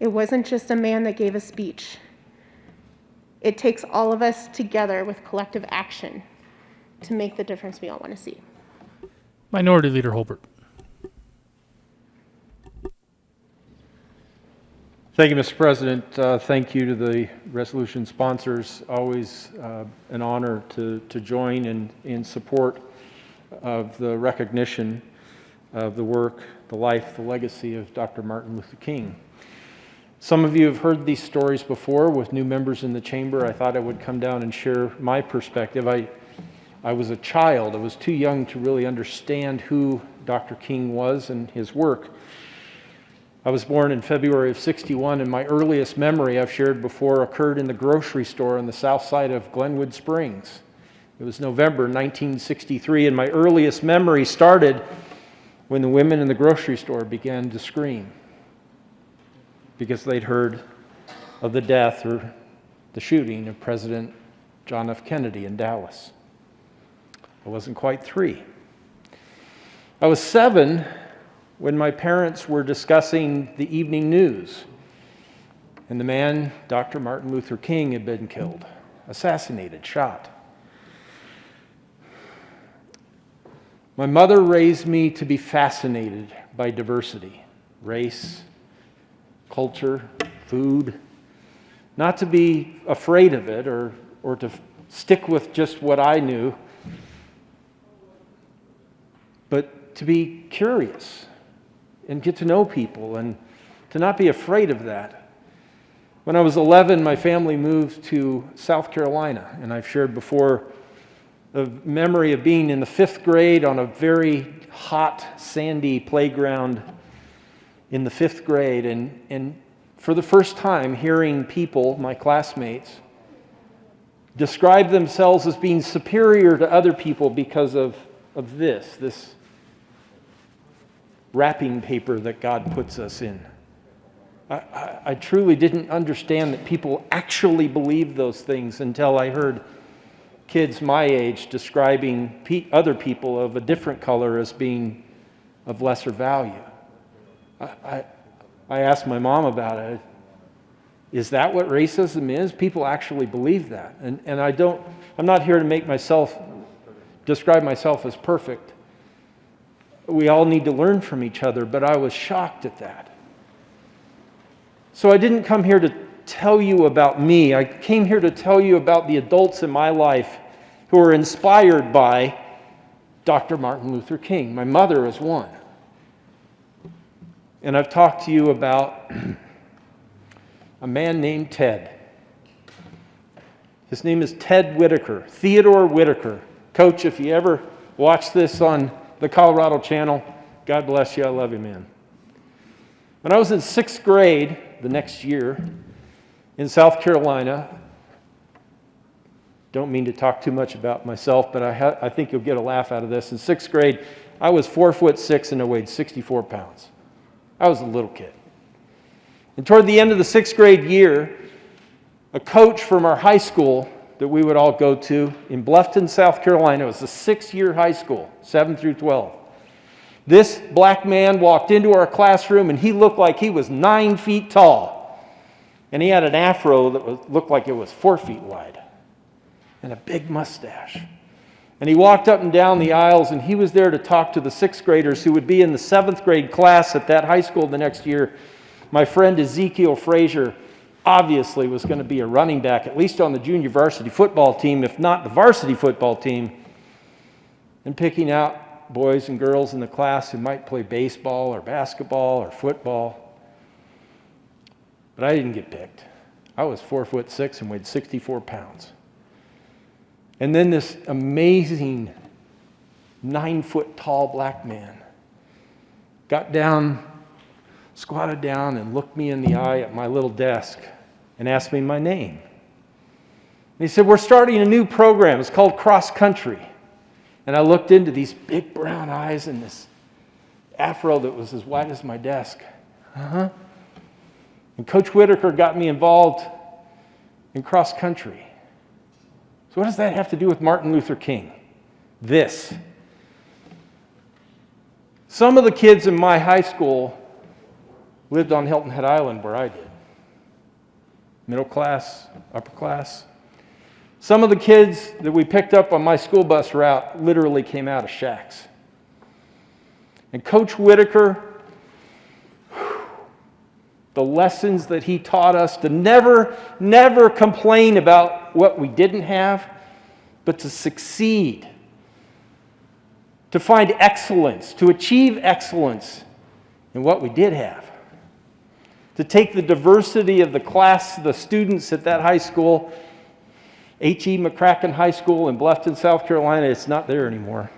It wasn't just a man that gave a speech. It takes all of us together with collective action to make the difference we all want to see. Minority Leader Holbert. Thank you, Mr. President. Thank you to the resolution sponsors. Always an honor to join in support of the recognition of the work, the life, the legacy of Dr. Martin Luther King. Some of you have heard these stories before with new members in the chamber. I thought I would come down and share my perspective. I was a child. I was too young to really understand who Dr. King was and his work. I was born in February of '61, and my earliest memory, I've shared before, occurred in the grocery store on the south side of Glenwood Springs. It was November 1963, and my earliest memory started when the women in the grocery store began to scream because they'd heard of the death or the shooting of President John F. Kennedy in Dallas. I wasn't quite 3. I was 7 when my parents were discussing the evening news, and the man, Dr. Martin Luther King, had been killed, assassinated, shot. My mother raised me to be fascinated by diversity, race, culture, food, not to be afraid of it or to stick with just what I knew, but to be curious and get to know people and to not be afraid of that. When I was 11, my family moved to South Carolina, and I've shared before the memory of being in the 5th grade on a very hot, sandy playground in the 5th grade, and for the first time hearing people, my classmates, describe themselves as being superior to other people because of this wrapping paper that God puts us in. I truly didn't understand that people actually believed those things until I heard kids my age describing other people of a different color as being of lesser value. I asked my mom about it. Is that what racism is? People actually believe that. And I'm not here to describe myself as perfect. We all need to learn from each other, but I was shocked at that. So I didn't come here to tell you about me. I came here to tell you about the adults in my life who are inspired by Dr. Martin Luther King. My mother is one. And I've talked to you about a man named Ted. His name is Ted Whitaker, Theodore Whitaker. Coach, if you ever watch this on the Colorado Channel, God bless you, I love you, man. When I was in 6th grade, the next year, in South Carolina, don't mean to talk too much about myself, but I think you'll get a laugh out of this. In 6th grade, I was 4'6" and I weighed 64 pounds. I was a little kid. And toward the end of the 6th grade year, a coach from our high school that we would all go to in Bluffton, South Carolina, it was a 6-year high school, 7 through 12. This black man walked into our classroom and he looked like he was 9 feet tall. And he had an afro that looked like it was 4 feet wide and a big mustache. And he walked up and down the aisles, and he was there to talk to the 6th graders who would be in the 7th grade class at that high school the next year. My friend Ezekiel Frazier obviously was going to be a running back, at least on the junior varsity football team, if not the varsity football team, and picking out boys and girls in the class who might play baseball or basketball or football. But I didn't get picked. I was 4'6" and weighed 64 pounds. And then this amazing 9-foot tall black man got down, squatted down and looked me in the eye at my little desk and asked me my name. And he said, "We're starting a new program. It's called Cross Country." And I looked into these big brown eyes and this afro that was as white as my desk. And Coach Whitaker got me involved in cross country. So what does that have to do with Martin Luther King? This. Some of the kids in my high school lived on Hilton Head Island where I did. Middle class, upper class. Some of the kids that we picked up on my school bus route literally came out of shacks. And Coach Whitaker, the lessons that he taught us to never complain about what we didn't have, but to succeed, to find excellence, to achieve excellence in what we did have, to take the diversity of the class, the students at that high school, H.E. McCracken High School in Bluffton, South Carolina. It's not there anymore.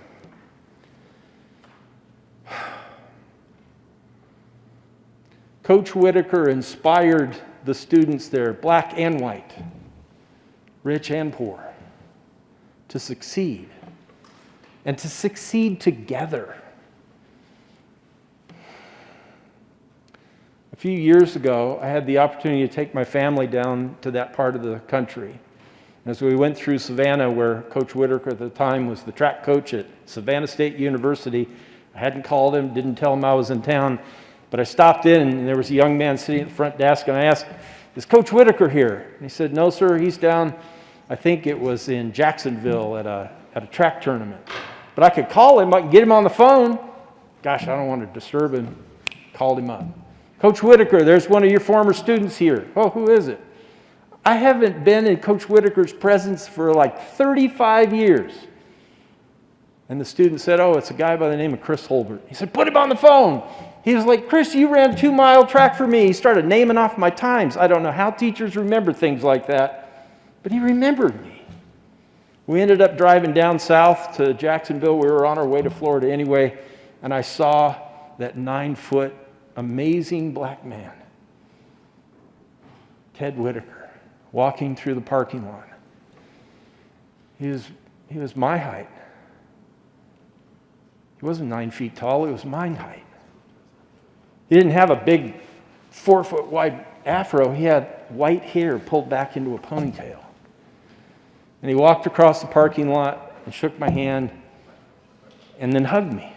Coach Whitaker inspired the students there, black and white, rich and poor, to succeed, and to succeed together. A few years ago, I had the opportunity to take my family down to that part of the country. And as we went through Savannah, where Coach Whitaker at the time was the track coach at Savannah State University, I hadn't called him, didn't tell him I was in town, but I stopped in and there was a young man sitting at the front desk, and I asked, "Is Coach Whitaker here?" And he said, "No, sir, he's down, I think it was in Jacksonville at a track tournament. But I could call him, I could get him on the phone." Gosh, I don't want to disturb him. Called him up. "Coach Whitaker, there's one of your former students here." "Oh, who is it?" "I haven't been in Coach Whitaker's presence for like 35 years. And the student said, "Oh, it's a guy by the name of Chris Holbert." He said, "Put him on the phone." He was like, "Chris, you ran 2-mile track for me." He started naming off my times. I don't know how teachers remember things like that, but he remembered me. We ended up driving down south to Jacksonville. We were on our way to Florida anyway, and I saw that 9-foot, amazing black man, Ted Whitaker, walking through the parking lot. He was my height. He wasn't 9 feet tall, he was my height. He didn't have a big 4-foot wide afro. He had white hair pulled back into a ponytail. And he walked across the parking lot and shook my hand and then hugged me.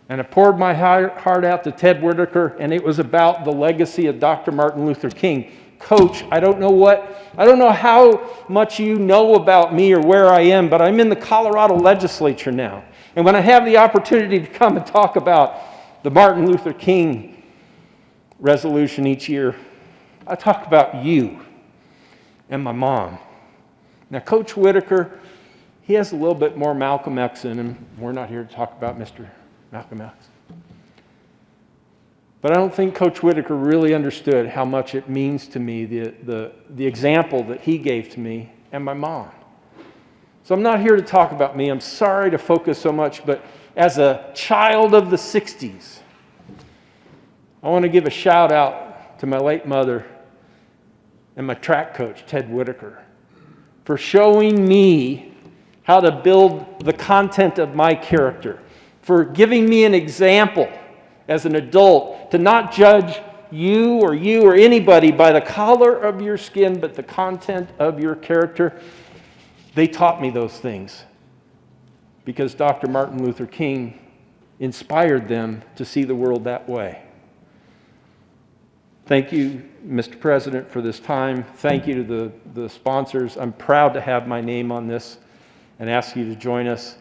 And I poured my heart out to Ted Whitaker, and it was about the legacy of Dr. Martin Luther King. "Coach, I don't know how much you know about me or where I am, but I'm in the Colorado legislature now. And when I have the opportunity to come and talk about the Martin Luther King resolution each year, I talk about you and my mom." Now, Coach Whitaker, he has a little bit more Malcolm X in him. We're not here to talk about Mr. Malcolm X. But I don't think Coach Whitaker really understood how much it means to me, the example that he gave to me and my mom. So I'm not here to talk about me. I'm sorry to focus so much, but as a child of the 60s, I want to give a shout out to my late mother and my track coach, Ted Whitaker, for showing me how to build the content of my character, for giving me an example as an adult to not judge you or anybody by the color of your skin, but the content of your character. They taught me those things because Dr. Martin Luther King inspired them to see the world that way. Thank you, Mr. President, for this time. Thank you to the sponsors. I'm proud to have my name on this and ask you to join us.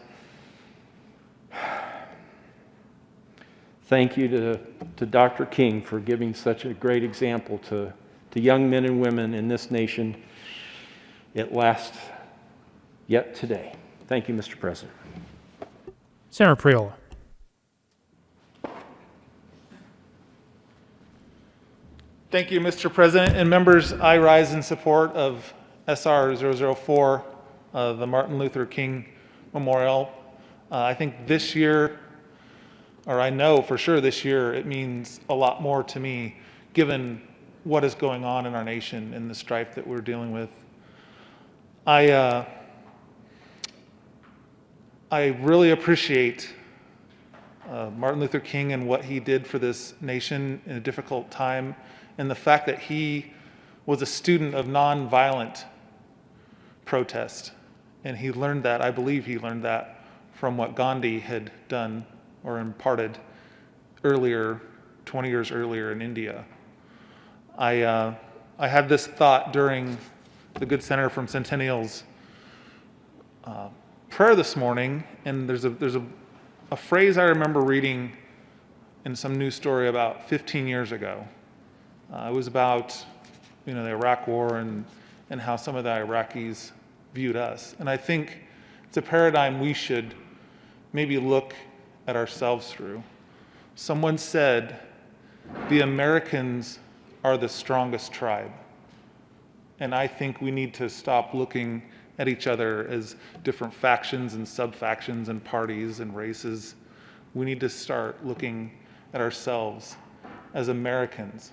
Thank you to Dr. King for giving such a great example to young men and women in this nation. It lasts yet today. Thank you, Mr. President. Senator Priola. Thank you, Mr. President. And members, I rise in support of SR 004, the Martin Luther King Memorial. I think this year or I know for sure this year, it means a lot more to me given what is going on in our nation and the strife that we're dealing with. I really appreciate Martin Luther King and what he did for this nation in a difficult time, and the fact that he was a student of nonviolent protest. And he learned that, I believe he learned that from what Gandhi had done or imparted earlier, 20 years earlier in India. I had this thought during the Good Senator from Centennial's prayer this morning, and there's a phrase I remember reading in some news story about 15 years ago. It was about, the Iraq War and how some of the Iraqis viewed us. And I think it's a paradigm we should maybe look at ourselves through. Someone said, the Americans are the strongest tribe. And I think we need to stop looking at each other as different factions and sub-factions and parties and races. We need to start looking at ourselves as Americans,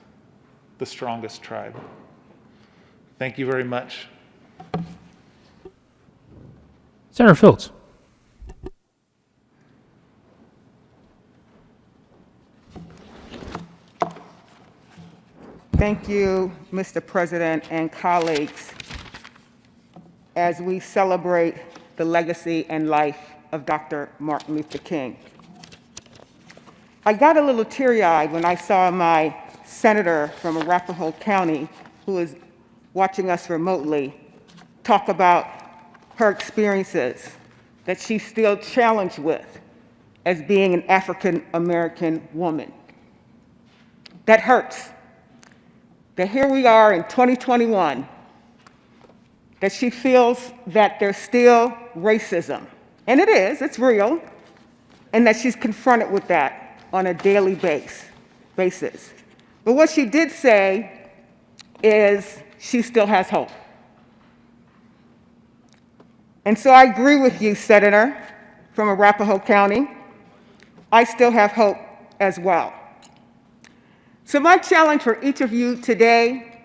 the strongest tribe. Thank you very much. Senator Fields. Thank you, Mr. President and colleagues, as we celebrate the legacy and life of Dr. Martin Luther King. I got a little teary-eyed when I saw my senator from Arapahoe County, who is watching us remotely, talk about her experiences that she's still challenged with as being an African-American woman. That hurts. That here we are in 2021, that she feels that there's still racism. And it is, it's real, and that she's confronted with that on a daily basis. But what she did say is she still has hope. And so I agree with you, Senator from Arapahoe County. I still have hope as well. So my challenge for each of you today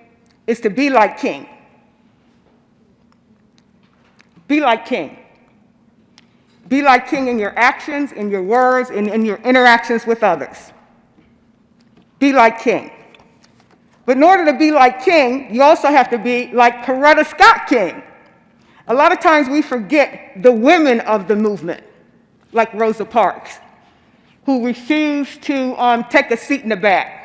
is to be like King. Be like King. Be like King in your actions, in your words, and in your interactions with others. Be like King. But in order to be like King, you also have to be like Coretta Scott King. A lot of times we forget the women of the movement, like Rosa Parks, who refused to take a seat in the back.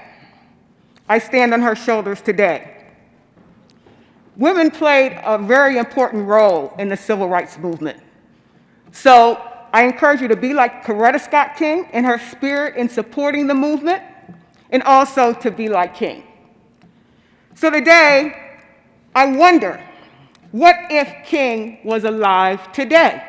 I stand on her shoulders today. Women played a very important role in the civil rights movement. So I encourage you to be like Coretta Scott King in her spirit in supporting the movement, and also to be like King. So today, I wonder, what if King was alive today?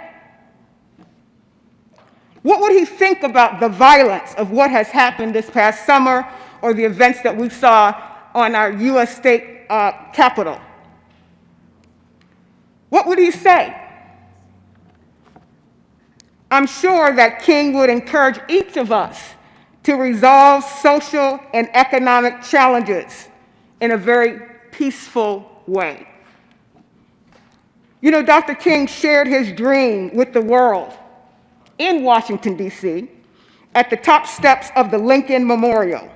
What would he think about the violence of what has happened this past summer, or the events that we saw on our U.S. state capitol? What would he say? I'm sure that King would encourage each of us to resolve social and economic challenges in a very peaceful way. You know, Dr. King shared his dream with the world in Washington, D.C., at the top steps of the Lincoln Memorial.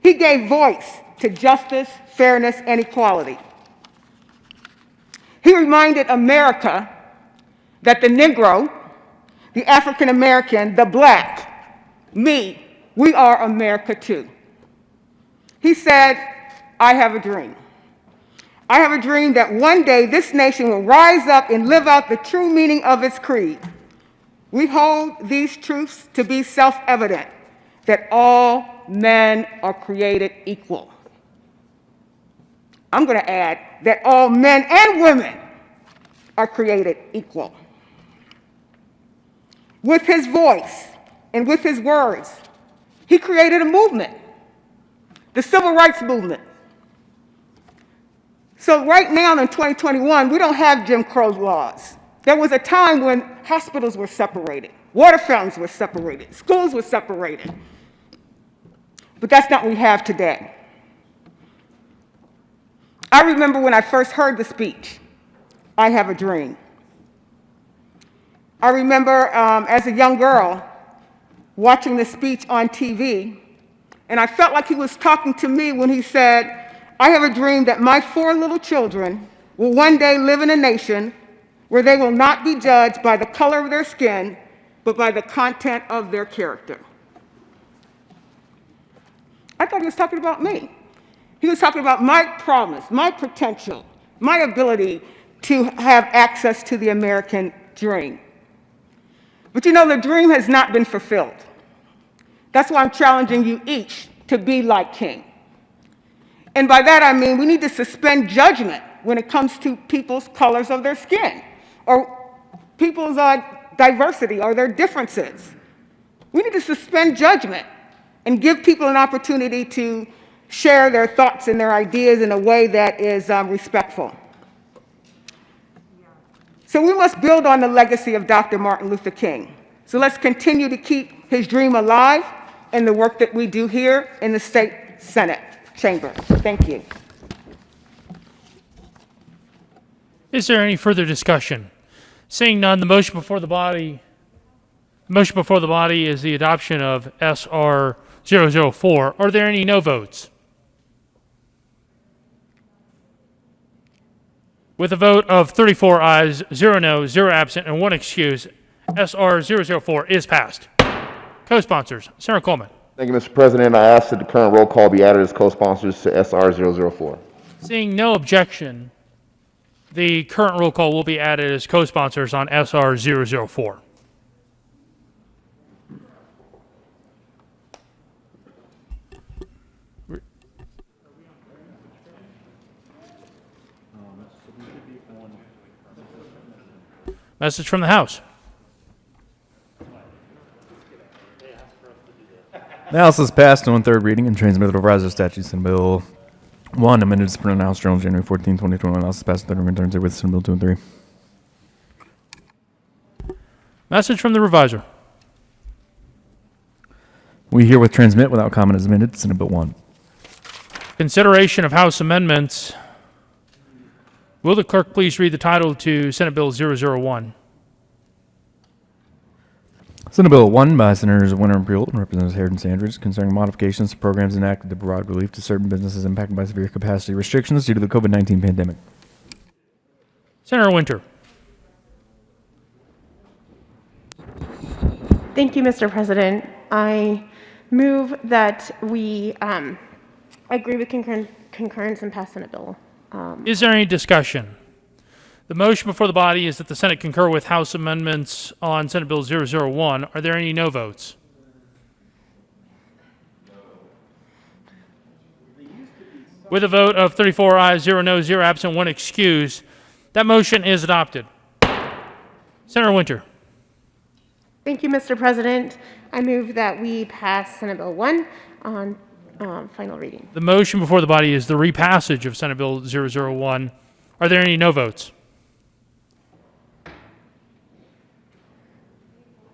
He gave voice to justice, fairness, and equality. He reminded America that the Negro, the African American, the Black, me, we are America too. He said, I have a dream. I have a dream that one day this nation will rise up and live out the true meaning of its creed. We hold these truths to be self-evident, that all men are created equal. I'm going to add that all men and women are created equal. With his voice and with his words, he created a movement, the civil rights movement. So right now in 2021, we don't have Jim Crow laws. There was a time when hospitals were separated. Water fountains were separated. Schools were separated. But that's not what we have today. I remember when I first heard the speech, I Have a Dream. I remember as a young girl watching the speech on TV, and I felt like he was talking to me when he said, I have a dream that my 4 little children will one day live in a nation where they will not be judged by the color of their skin, but by the content of their character. I thought he was talking about me. He was talking about my promise, my potential, my ability to have access to the American dream. But you know, the dream has not been fulfilled. That's why I'm challenging you each to be like King. And by that I mean we need to suspend judgment when it comes to people's colors of their skin or people's diversity or their differences. We need to suspend judgment and give people an opportunity to share their thoughts and their ideas in a way that is respectful. So we must build on the legacy of Dr. Martin Luther King. So let's continue to keep his dream alive in the work that we do here in the State Senate chamber. Thank you. Is there any further discussion? Seeing none, the motion before the body is the adoption of SR 004. Are there any no votes? With a vote of 34 ayes, 0 no, 0 absent, and 1 excuse, SR 004 is passed. Co-sponsors, Senator Coleman. Thank you, Mr. President. I ask that the current roll call be added as co-sponsors to SR 004. Seeing no objection, the current roll call will be added as co-sponsors on SR 004. Message from the House. The House has passed on third reading and transmitted the revised statutes in Bill 1, amended to print on House Journal January 14, 2021. The House has passed third reading and returns with Senate Bill 2 and 3. Message from the reviser. We herewith transmit without comment as amended Senate Bill 1. Consideration of House amendments. Will the clerk please read the title to Senate Bill 001? Senate Bill 1 by Senators Winter and Puyallup and Representatives Harrod and Sanders concerning modifications to programs enacted to provide relief to certain businesses impacted by severe capacity restrictions due to the COVID-19 pandemic. Senator Winter. Thank you, Mr. President. I move that we agree with concurrence and pass Senate Bill. Is there any discussion? The motion before the body is that the Senate concur with House amendments on Senate Bill 001. Are there any no votes? With a vote of 34 ayes, 0 no, 0 absent, 1 excuse, that motion is adopted. Senator Winter. Thank you, Mr. President. I move that we pass Senate Bill 1 on final reading. The motion before the body is the repassage of Senate Bill 001. Are there any no votes?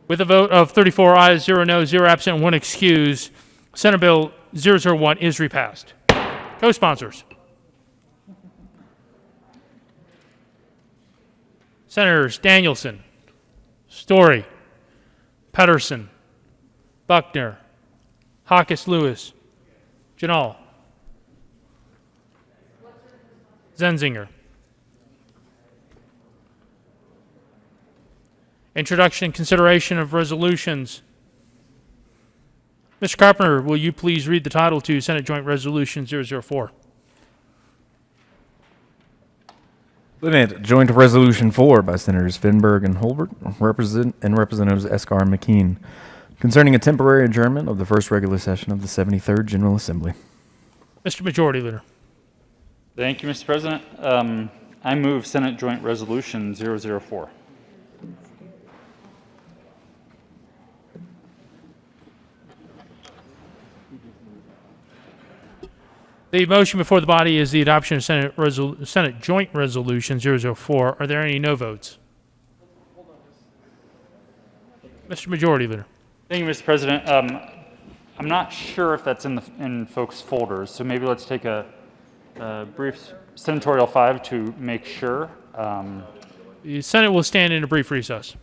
With a vote of 34 ayes, 0 no, 0 absent, and 1 excuse, Senate Bill 001 is repassed. Co-sponsors. Senators Danielson, Story, Pedersen, Buckner, Hawkes Lewis, Janal, Zenzinger. Introduction and consideration of resolutions. Mr. Carpenter, will you please read the title to Senate Joint Resolution 004? Senate Joint Resolution 4 by Senators Finberg and Holbert and Representatives Eskar and McKean concerning a temporary adjournment of the first regular session of the 73rd General Assembly. Mr. Majority Leader. Thank you, Mr. President. I move Senate Joint Resolution 004. The motion before the body is the adoption of Senate Joint Resolution 004. Are there any no votes? Mr. Majority Leader. Thank you, Mr. President. I'm not sure if that's in folks' folders, so maybe let's take a brief senatorial 5 to make sure. The Senate will stand in a brief recess.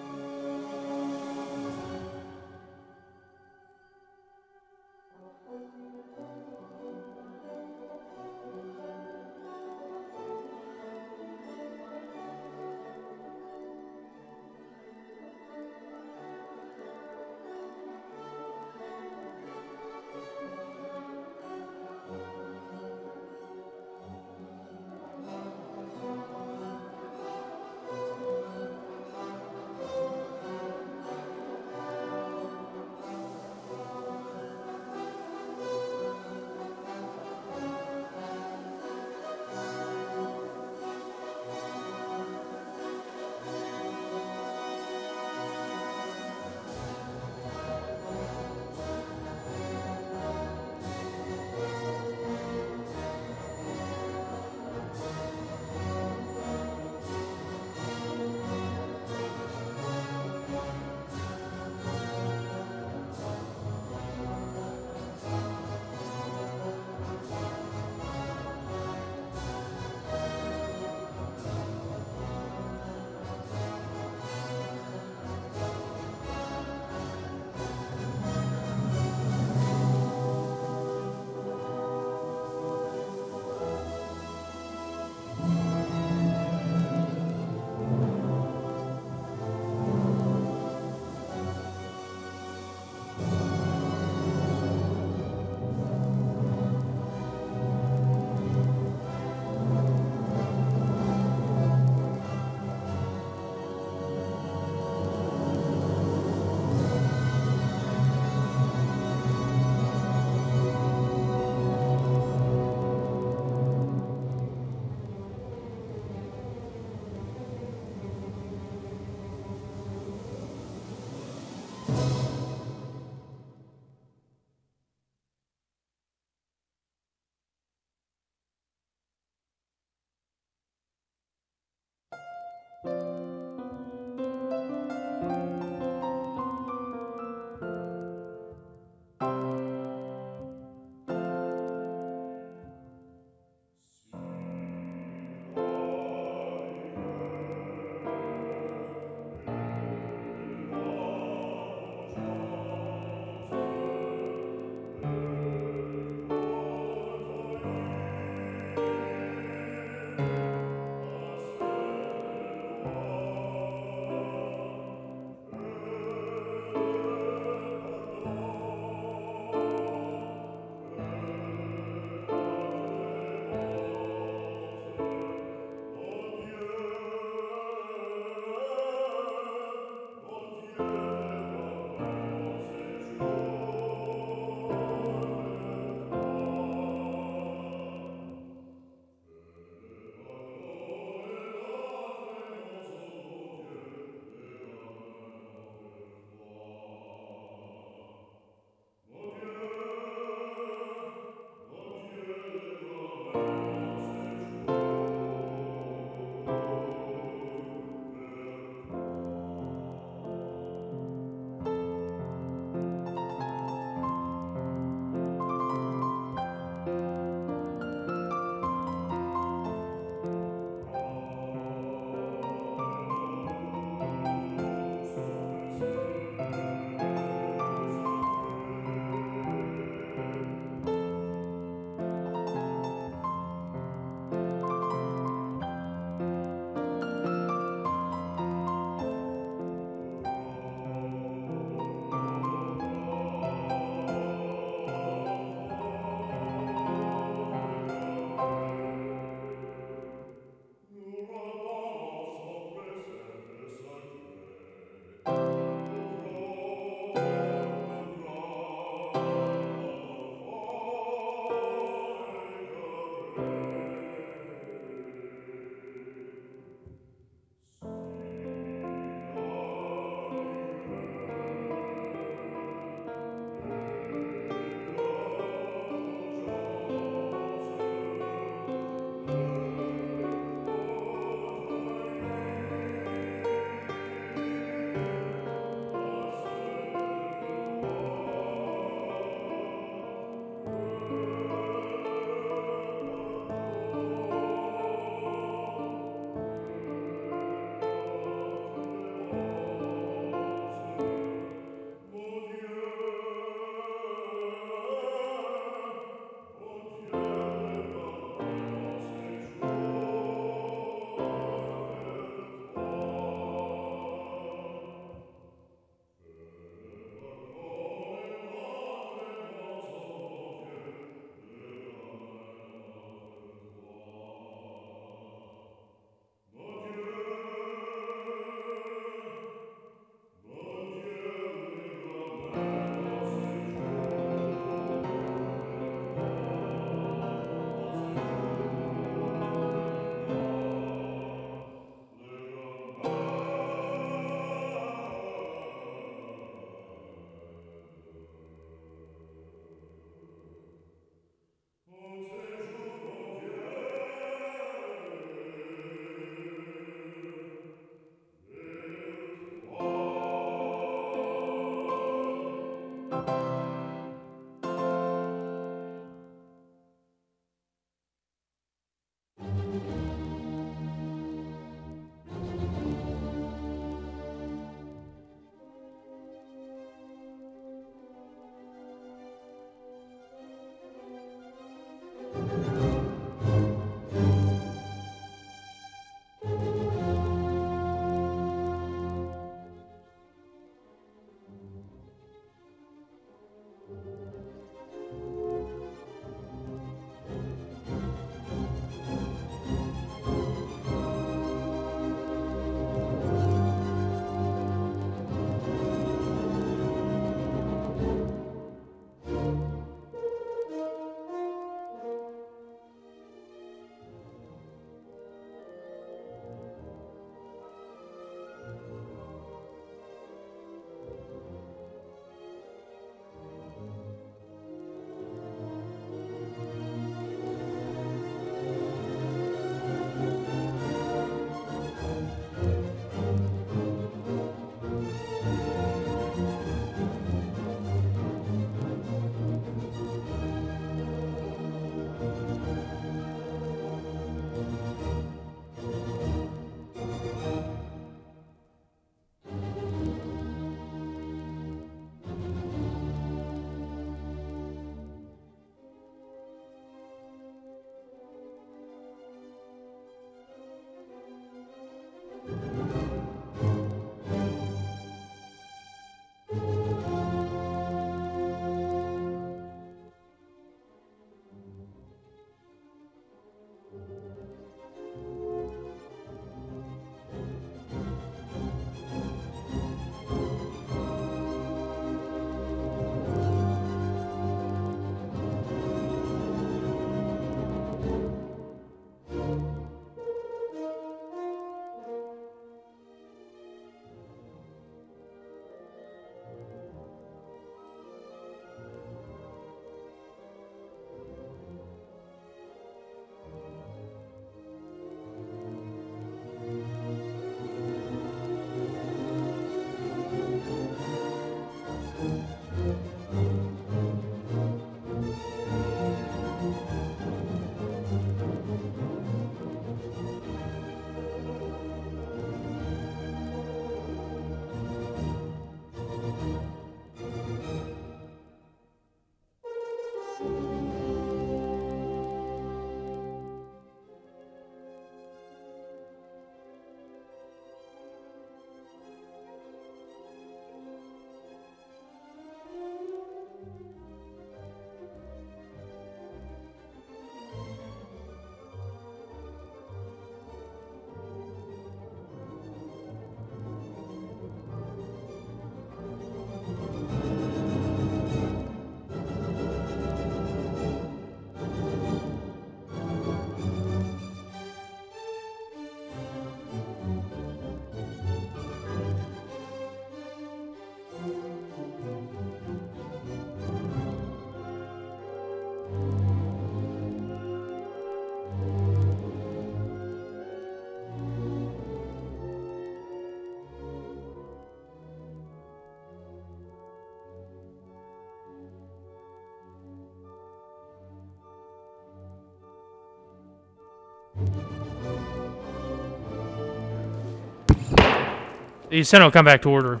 The Senate will come back to order.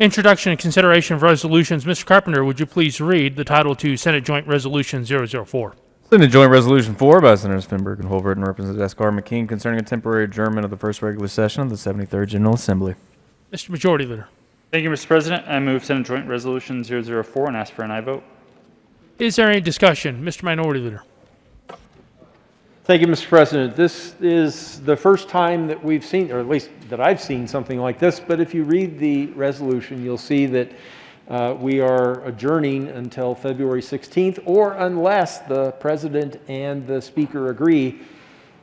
Introduction and consideration of resolutions. Mr. Carpenter, would you please read the title to Senate Joint Resolution 004? Senate Joint Resolution 4 by Senators Finberg and Holbert and Representative Escar McKean concerning a temporary adjournment of the first regular session of the 73rd General Assembly. Mr. Majority Leader. Thank you, Mr. President. I move Senate Joint Resolution 004 and ask for an aye vote. Is there any discussion? Mr. Minority Leader. Thank you, Mr. President. This is the first time that we've seen, or at least that I've seen something like this, but if you read the resolution, you'll see that we are adjourning until February 16th, or unless the President and the Speaker agree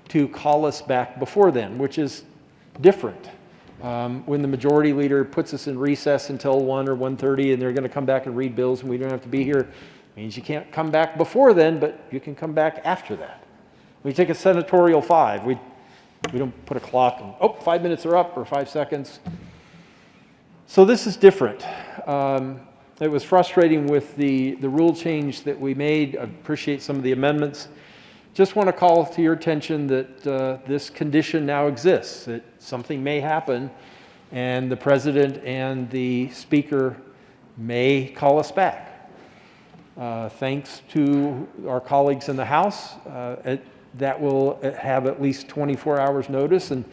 to call us back before then, which is different. When the Majority Leader puts us in recess until 1 or 1:30 and they're going to come back and read bills and we don't have to be here, means you can't come back before then, but you can come back after that. We take a senatorial 5. We don't put a clock and, oh, 5 minutes are up or 5 seconds. So this is different. It was frustrating with the rule change that we made. I appreciate some of the amendments. Just want to call to your attention that this condition now exists, that something may happen and the President and the Speaker may call us back. Thanks to our colleagues in the House, that will have at least 24 hours notice. And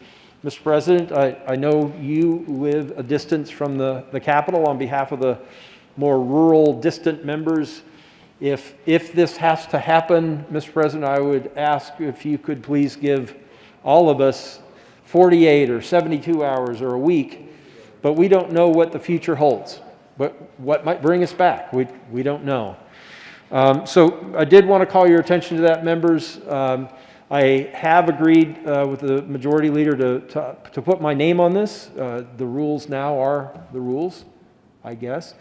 Mr. President, I know you live a distance from the Capitol. On behalf of the more rural, distant members, if this has to happen, Mr. President, I would ask if you could please give all of us 48 or 72 hours or a week, but we don't know what the future holds. What might bring us back? We don't know. So I did want to call your attention to that, members. I have agreed with the Majority Leader to put my name on this. The rules now are the rules, I guess.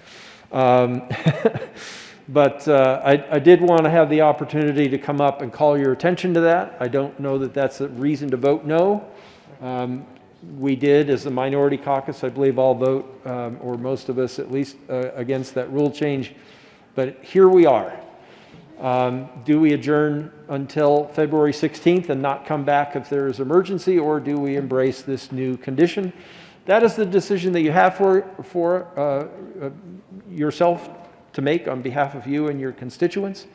But I did want to have the opportunity to come up and call your attention to that. I don't know that that's a reason to vote no. We did, as the minority caucus, I believe, all vote, or most of us at least, against that rule change. But here we are. Do we adjourn until February 16th and not come back if there is emergency, or do we embrace this new condition? That is the decision that you have for yourself to make on behalf of you and your constituents.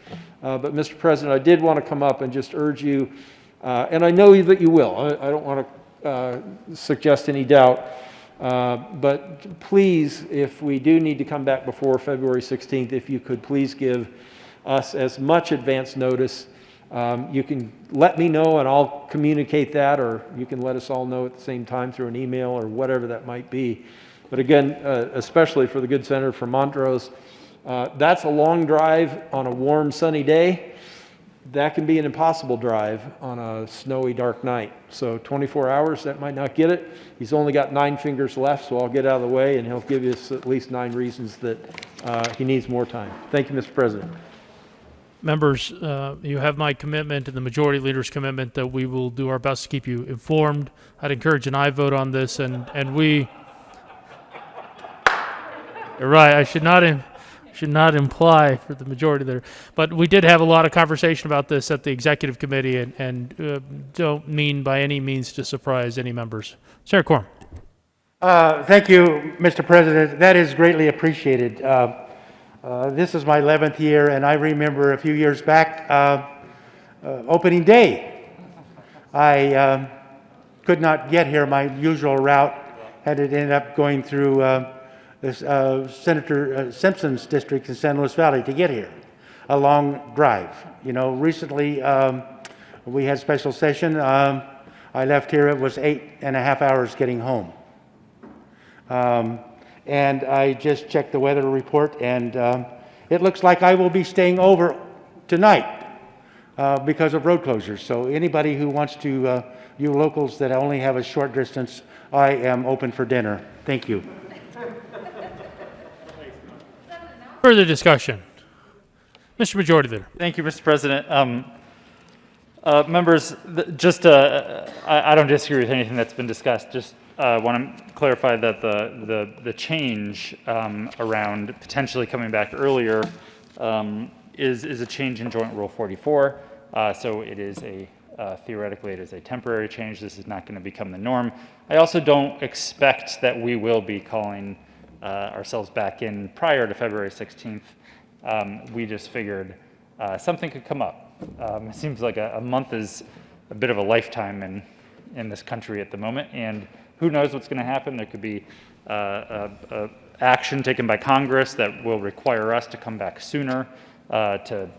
But Mr. President, I did want to come up and just urge you, and I know that you will. I don't want to suggest any doubt. But please, if we do need to come back before February 16th, if you could please give us as much advance notice. You can let me know and I'll communicate that, or you can let us all know at the same time through an email or whatever that might be. But again, especially for the good senator from Montrose, that's a long drive on a warm, sunny day. That can be an impossible drive on a snowy, dark night. So 24 hours, that might not get it. He's only got 9 fingers left, so I'll get out of the way and he'll give us at least 9 reasons that he needs more time. Thank you, Mr. President. Members, you have my commitment and the Majority Leader's commitment that we will do our best to keep you informed. I'd encourage an aye vote on this, and we... You're right, I should not imply for the Majority Leader. But we did have a lot of conversation about this at the Executive Committee, and don't mean by any means to surprise any members. Senator Quorum. Thank you, Mr. President. That is greatly appreciated. This is my 11th year, and I remember a few years back, opening day. I could not get here my usual route, had it ended up going through Senator Simpson's district in San Luis Valley to get here. A long drive. You know, recently we had special session. I left here, it was 8.5 hours getting home. And I just checked the weather report, and it looks like I will be staying over tonight because of road closures. So anybody who wants to, you locals that only have a short distance, I am open for dinner. Thank you. Further discussion. Mr. Majority Leader. Thank you, Mr. President. Members, I don't disagree with anything that's been discussed. Just want to clarify that the change around potentially coming back earlier is a change in Joint Rule 44. So it is theoretically, it is a temporary change. This is not going to become the norm. I also don't expect that we will be calling ourselves back in prior to February 16th. We just figured something could come up. It seems like a month is a bit of a lifetime in this country at the moment, and who knows what's going to happen. There could be action taken by Congress that will require us to come back sooner to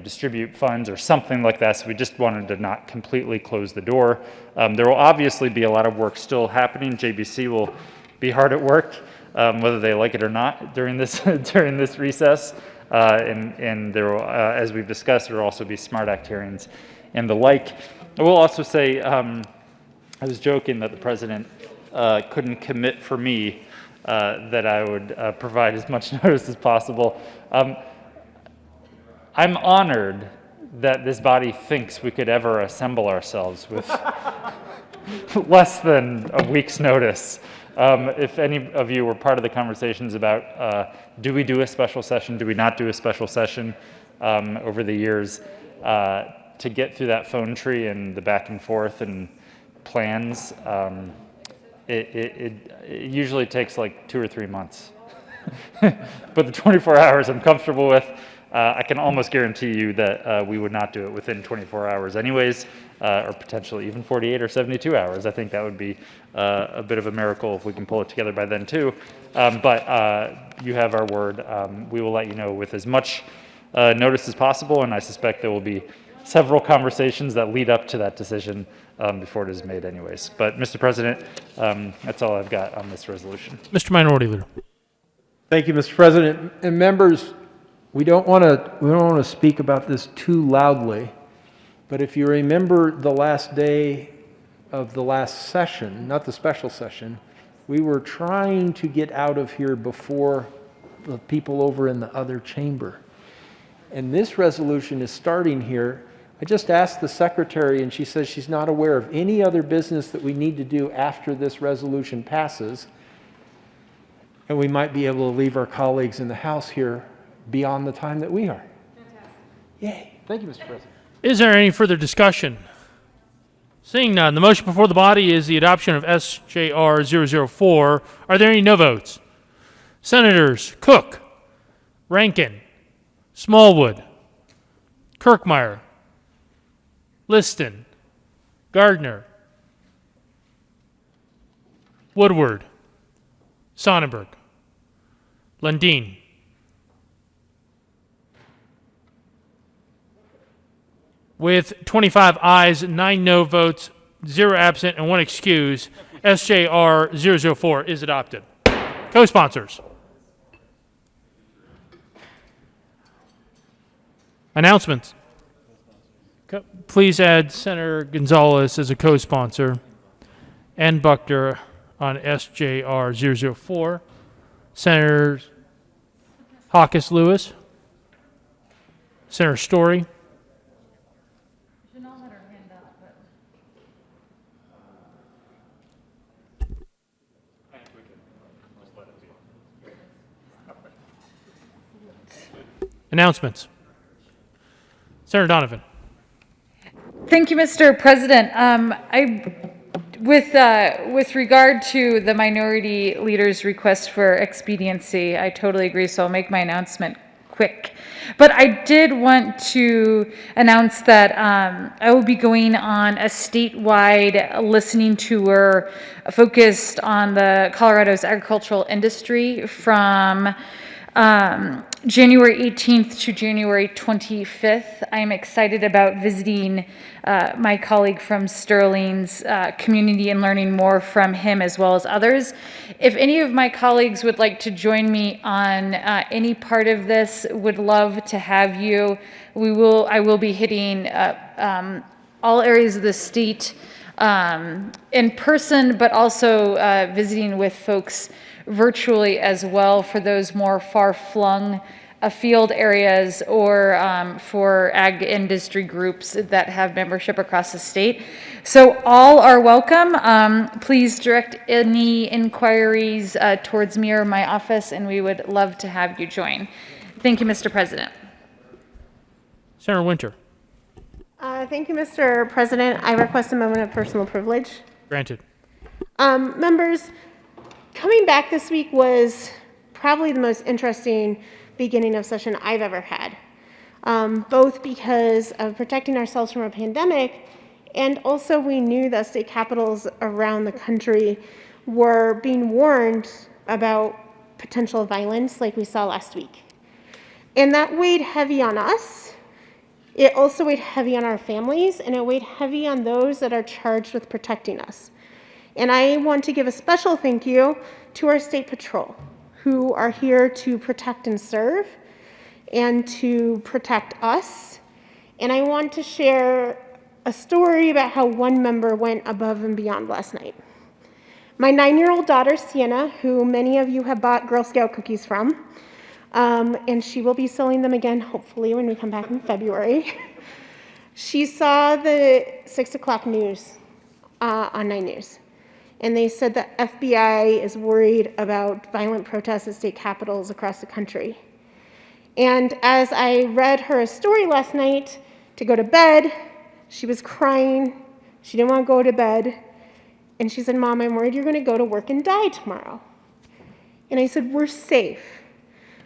distribute funds or something like that. So we just wanted to not completely close the door. There will obviously be a lot of work still happening. JBC will be hard at work, whether they like it or not during this during this recess. And there will, as we've discussed, there will also be Smart Act hearings and the like. I will also say, I was joking that the president couldn't commit for me that I would provide as much notice as possible. I'm honored that this body thinks we could ever assemble ourselves with less than a week's notice. If any of you were part of the conversations about do we do a special session, do we not do a special session over the years, to get through that phone tree and the back and forth and plans, it usually takes like 2 or 3 months. But the 24 hours I'm comfortable with. I can almost guarantee you that we would not do it within 24 hours anyways, or potentially even 48 or 72 hours. I think that would be a bit of a miracle if we can pull it together by then too. But you have our word. We will let you know with as much notice as possible, and I suspect there will be several conversations that lead up to that decision before it is made anyways. But Mr. President, that's all I've got on this resolution. Mr. Minority Leader. Thank you, Mr. President. And members, we don't want to speak about this too loudly, but if you remember the last day of the last session, not the special session, we were trying to get out of here before the people over in the other chamber. And this resolution is starting here. I just asked the secretary, and she says she's not aware of any other business that we need to do after this resolution passes, and we might be able to leave our colleagues in the House here beyond the time that we are. Fantastic. Yay. Thank you, Mr. President. Is there any further discussion? Seeing none, the motion before the body is the adoption of SJR 004. Are there any no votes? Senators Cook, Rankin, Smallwood, Kirkmeyer, Liston, Gardner, Woodward, Sonnenberg, Lundin. With 25 ayes, 9 no votes, 0 absent, and 1 excuse, SJR 004 is adopted. Co-sponsors. Announcements. Please add Senator Gonzalez as a co-sponsor and Buckner on SJR 004. Senators Hawkes Lewis, Senator Story, announcements. Senator Donovan. Thank you, Mr. President. I With regard to the minority leader's request for expediency, I totally agree, so I'll make my announcement quick. But I did want to announce that I will be going on a statewide listening tour focused on Colorado's agricultural industry from January 18th to January 25th. I'm excited about visiting my colleague from Sterling's community and learning more from him as well as others. If any of my colleagues would like to join me on any part of this, would love to have you. I will be hitting all areas of the state in person, but also visiting with folks virtually as well for those more far-flung afield areas or for ag industry groups that have membership across the state. So all are welcome. Please direct any inquiries towards me or my office, and we would love to have you join. Thank you, Mr. President. Senator Winter. Thank you, Mr. President. I request a moment of personal privilege. Granted. Members, coming back this week was probably the most interesting beginning of session I've ever had, both because of protecting ourselves from a pandemic, and also we knew that state capitals around the country were being warned about potential violence like we saw last week. And that weighed heavy on us. It also weighed heavy on our families, and it weighed heavy on those that are charged with protecting us. And I want to give a special thank you to our State Patrol, who are here to protect and serve and to protect us. And I want to share a story about how one member went above and beyond last night. My 9-year-old daughter, Sienna, who many of you have bought Girl Scout cookies from, and she will be selling them again, hopefully, when we come back in February. She saw the 6 o'clock news on 9 News. And they said the FBI is worried about violent protests at state capitals across the country. And as I read her a story last night to go to bed, she was crying. She didn't want to go to bed. And she said, "Mom, I'm worried you're going to go to work and die tomorrow." And I said, "We're safe.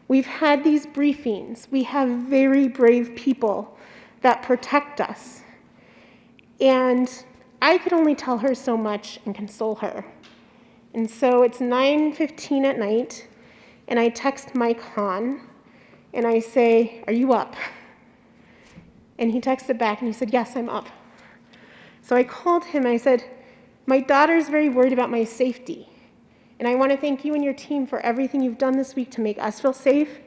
We've had these briefings. We have very brave people that protect us." And I could only tell her so much and console her. And so it's 9:15 at night, and I text Mike Hahn, and I say, "Are you up?" And he texted back, and he said, "Yes, I'm up." So I called him, and I said, "My daughter's very worried about my safety, and I want to thank you and your team for everything you've done this week to make us feel safe.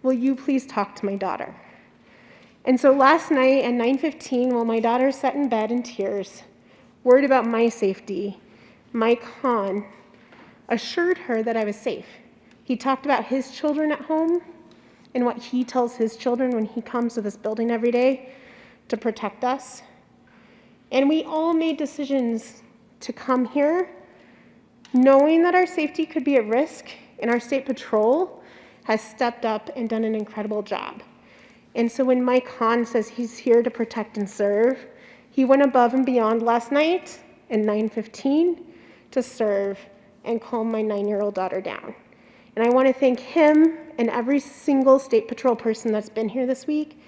Will you please talk to my daughter?" And so last night at 9:15, while my daughter sat in bed in tears, worried about my safety, Mike Hahn assured her that I was safe. He talked about his children at home and what he tells his children when he comes to this building every day to protect us. And we all made decisions to come here knowing that our safety could be at risk, and our State Patrol has stepped up and done an incredible job. And so when Mike Hahn says he's here to protect and serve, he went above and beyond last night at 9:15 to serve and calm my 9-year-old daughter down. And I want to thank him and every single State Patrol person that's been here this week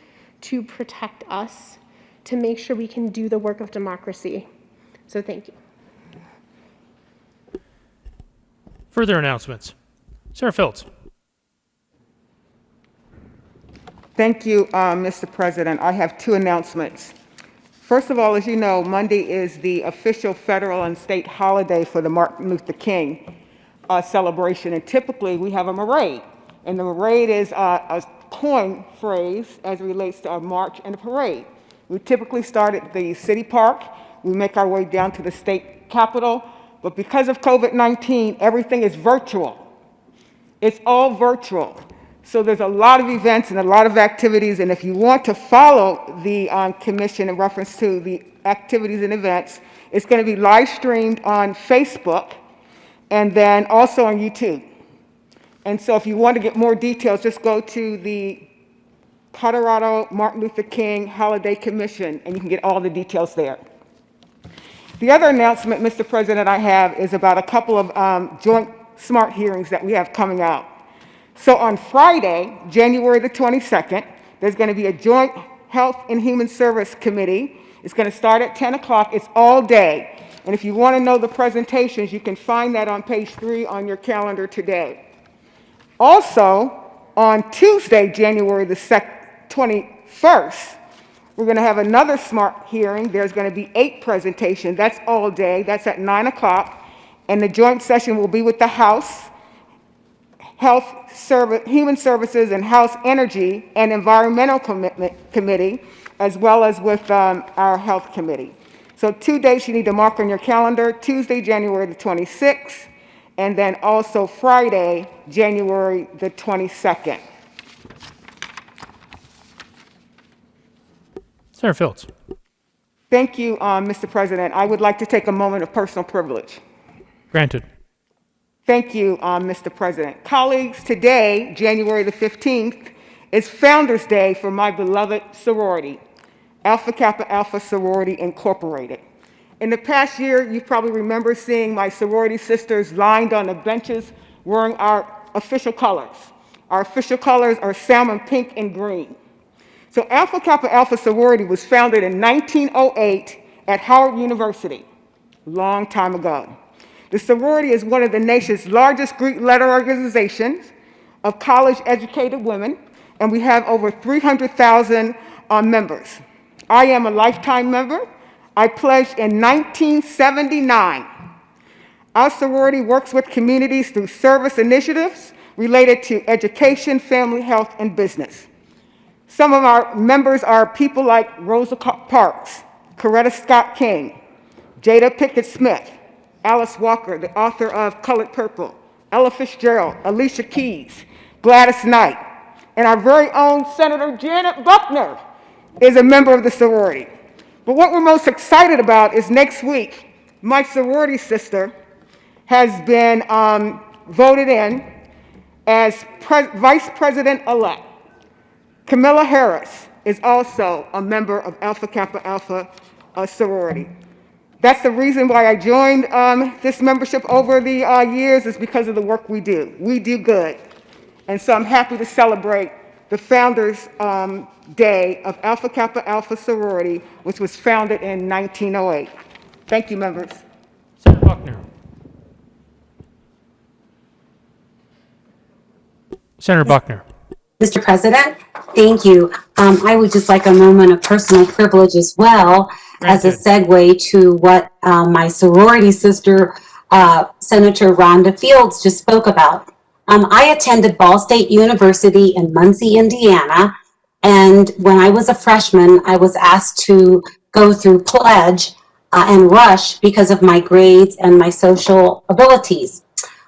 to protect us, to make sure we can do the work of democracy. So thank you. Further announcements. Sarah Phillips. Thank you, Mr. President. I have two announcements. First of all, as you know, Monday is the official federal and state holiday for the Martin Luther King celebration, and typically we have a parade. And the parade is a coin phrase as it relates to our march and a parade. We typically start at the city park. We make our way down to the state capitol, but because of COVID-19, everything is virtual. It's all virtual. So there's a lot of events and a lot of activities, and if you want to follow the commission in reference to the activities and events, it's going to be live streamed on Facebook and then also on YouTube. And so if you want to get more details, just go to the Colorado Martin Luther King Holiday Commission and you can get all the details there. The other announcement, Mr. President, I have is about a couple of joint SMART hearings that we have coming out. So on Friday, January the 22nd, there's going to be a joint Health and Human Service Committee. It's going to start at 10 o'clock. It's all day. And if you want to know the presentations, you can find that on page 3 on your calendar today. Also, on Tuesday, January the 21st, we're going to have another SMART hearing. There's going to be 8 presentations. That's all day. That's at 9 o'clock. And the joint session will be with the House Human Services and House Energy and Environmental Committee, as well as with our Health Committee. So 2 dates you need to mark on your calendar: Tuesday, January the 26th, and then also Friday, January the 22nd. Senator Fields. Thank you, Mr. President. I would like to take a moment of personal privilege. Granted. Thank you, Mr. President. Colleagues, today, January the 15th, is Founders Day for my beloved sorority, Alpha Kappa Alpha Sorority Incorporated. In the past year, you probably remember seeing my sorority sisters lined on the benches wearing our official colors. Our official colors are salmon pink and green. So Alpha Kappa Alpha Sorority was founded in 1908 at Howard University, a long time ago. The sorority is one of the nation's largest Greek letter organizations of college-educated women, and we have over 300,000 members. I am a lifetime member. I pledged in 1979. Our sorority works with communities through service initiatives related to education, family, health, and business. Some of our members are people like Rosa Parks, Coretta Scott King, Jada Pinkett Smith, Alice Walker, the author of Colored Purple, Ella Fitzgerald, Alicia Keys, Gladys Knight, and our very own Senator Janet Buckner is a member of the sorority. But what we're most excited about is next week, my sorority sister has been voted in as Vice President-elect. Camilla Harris is also a member of Alpha Kappa Alpha sorority. That's the reason why I joined this membership over the years, is because of the work we do. We do good. And so I'm happy to celebrate the Founders Day of Alpha Kappa Alpha Sorority, which was founded in 1908. Thank you, members. Senator Buckner. Senator Buckner. Mr. President, thank you. I would just like a moment of personal privilege as well, as a segue to what my sorority sister, Senator Rhonda Fields, just spoke about. I attended Ball State University in Muncie, Indiana, and when I was a freshman, I was asked to go through Pledge and Rush because of my grades and my social abilities.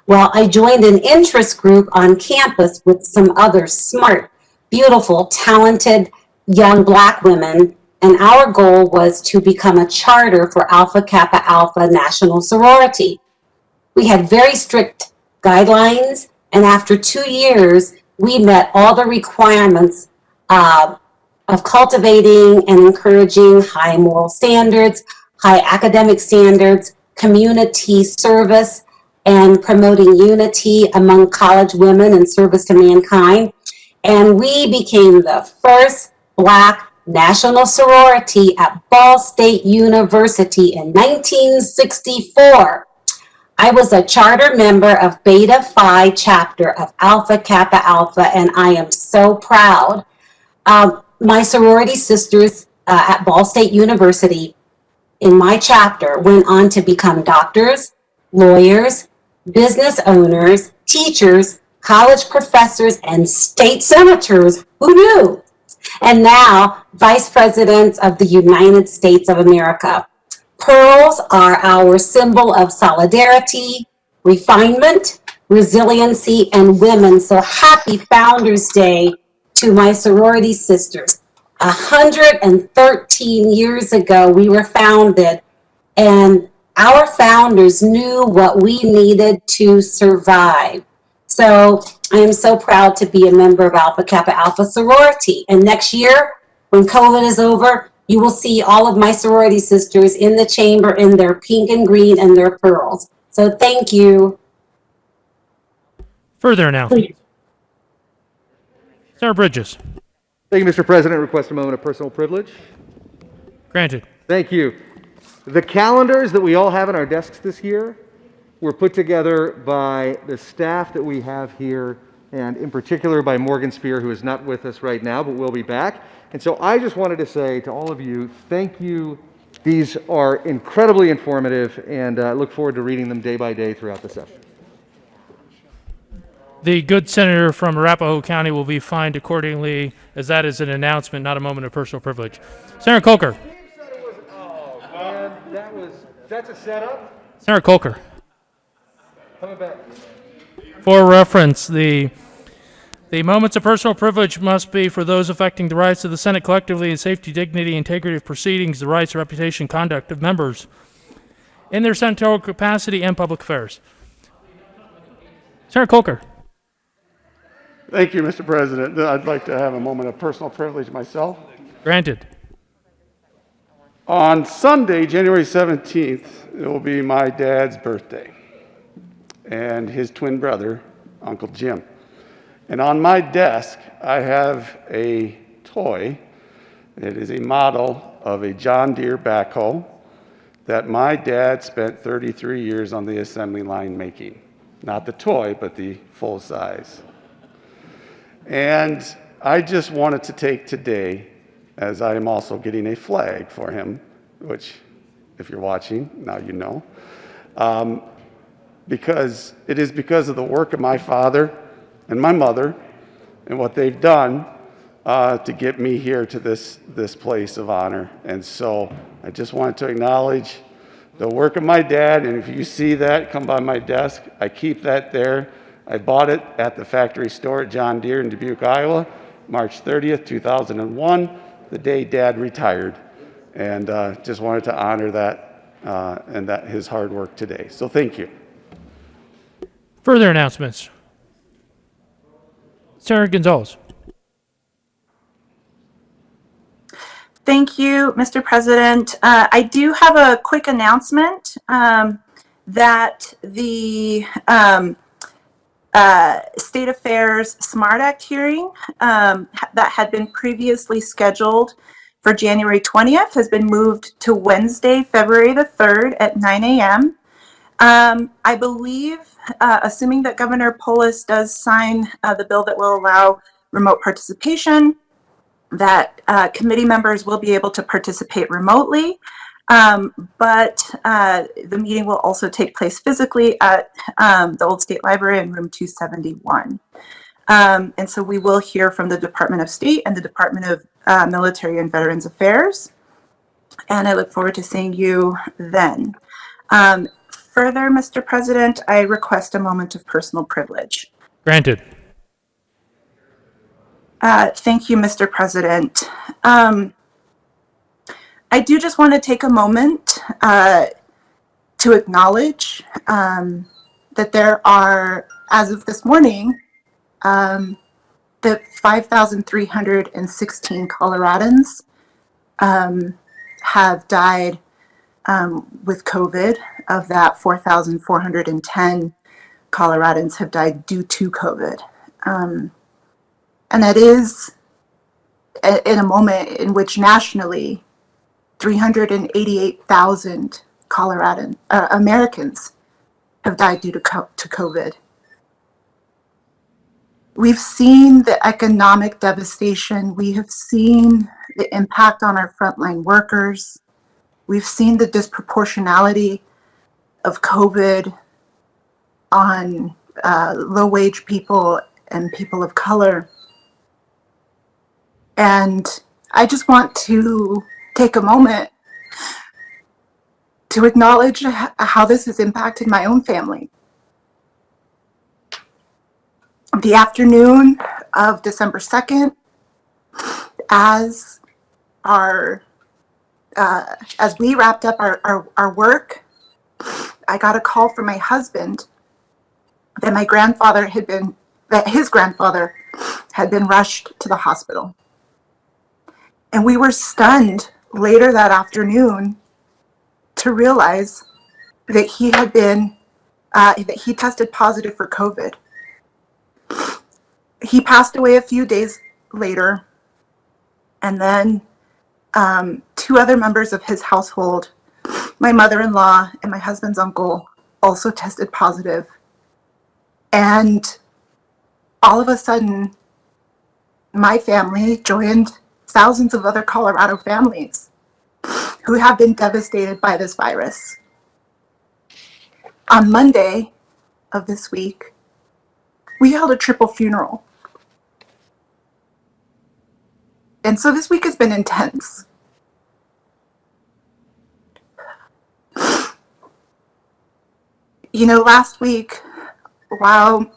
Well, I joined an interest group on campus with some other smart, beautiful, talented young Black women, and our goal was to become a charter for Alpha Kappa Alpha National Sorority. We had very strict guidelines, and after 2 years, we met all the requirements of cultivating and encouraging high moral standards, high academic standards, community service, and promoting unity among college women and service to mankind. And we became the first Black national sorority at Ball State University in 1964. I was a charter member of Beta Phi chapter of Alpha Kappa Alpha, and I am so proud. My sorority sisters at Ball State University in my chapter went on to become doctors, lawyers, business owners, teachers, college professors, and state senators. Who knew? And now, vice presidents of the United States of America. Pearls are our symbol of solidarity, refinement, resiliency, and women. So happy Founders Day to my sorority sisters. 113 years ago, we were founded, and our founders knew what we needed to survive. So I am so proud to be a member of Alpha Kappa Alpha sorority. And next year, when COVID is over, You will see all of my sorority sisters in the chamber in their pink and green and their pearls. So thank you. Further announcement. Sarah Bridges. Thank you, Mr. President. Request a moment of personal privilege. Granted. Thank you. The calendars that we all have on our desks this year were put together by the staff that we have here, and in particular by Morgan Spear, who is not with us right now, but will be back. And so I just wanted to say to all of you, thank you. These are incredibly informative, and I look forward to reading them day by day throughout the session. The good senator from Arapahoe County will be fined accordingly, as that is an announcement, not a moment of personal privilege. Senator Colker. Oh, man, that's a setup? Senator Colker. Coming back. For reference, the moments of personal privilege must be for those affecting the rights of the Senate collectively and safety, dignity, integrity of proceedings, the rights, reputation, conduct of members in their senatorial capacity and public affairs. Senator Colker. Thank you, Mr. President. I'd like to have a moment of personal privilege myself. Granted. On Sunday, January 17th, it will be my dad's birthday and his twin brother, Uncle Jim. And on my desk, I have a toy. It is a model of a John Deere backhoe that my dad spent 33 years on the assembly line making. Not the toy, but the full size. And I just wanted to take today, as I am also getting a flag for him, which, if you're watching, now you know, because it is because of the work of my father and my mother and what they've done to get me here to this place of honor. And so I just wanted to acknowledge the work of my dad, and if you see that, come by my desk. I keep that there. I bought it at the factory store at John Deere in Dubuque, Iowa, March 30th, 2001, the day Dad retired. And just wanted to honor that and his hard work today. So thank you. Further announcements. Senator Gonzalez. Thank you, Mr. President. I do have a quick announcement that the State Affairs SMART Act hearing that had been previously scheduled for January 20th has been moved to Wednesday, February the 3rd at 9 a.m. I believe, assuming that Governor Polis does sign the bill that will allow remote participation, that committee members will be able to participate remotely, but the meeting will also take place physically at the Old State Library in room 271. And so we will hear from the Department of State and the Department of Military and Veterans Affairs. And I look forward to seeing you then. Further, Mr. President, I request a moment of personal privilege. Granted. Thank you, Mr. President. I do just want to take a moment to acknowledge that there are, as of this morning, that 5,316 Coloradans have died with COVID. Of that, 4,410 Coloradans have died due to COVID. And that is in a moment in which nationally 388,000 Americans have died due to COVID. We've seen the economic devastation. We have seen the impact on our frontline workers. We've seen the disproportionality of COVID on low-wage people and people of color. And I just want to take a moment to acknowledge how this has impacted my own family. The afternoon of December 2nd, as we wrapped up our work, I got a call from my husband that his grandfather had been rushed to the hospital. And we were stunned later that afternoon to realize that he had been, that he tested positive for COVID. He passed away a few days later, and then 2 other members of his household, my mother-in-law and my husband's uncle, also tested positive. And all of a sudden, my family joined thousands of other Colorado families who have been devastated by this virus. On Monday of this week, we held a triple funeral. And so this week has been intense. You know, last week, while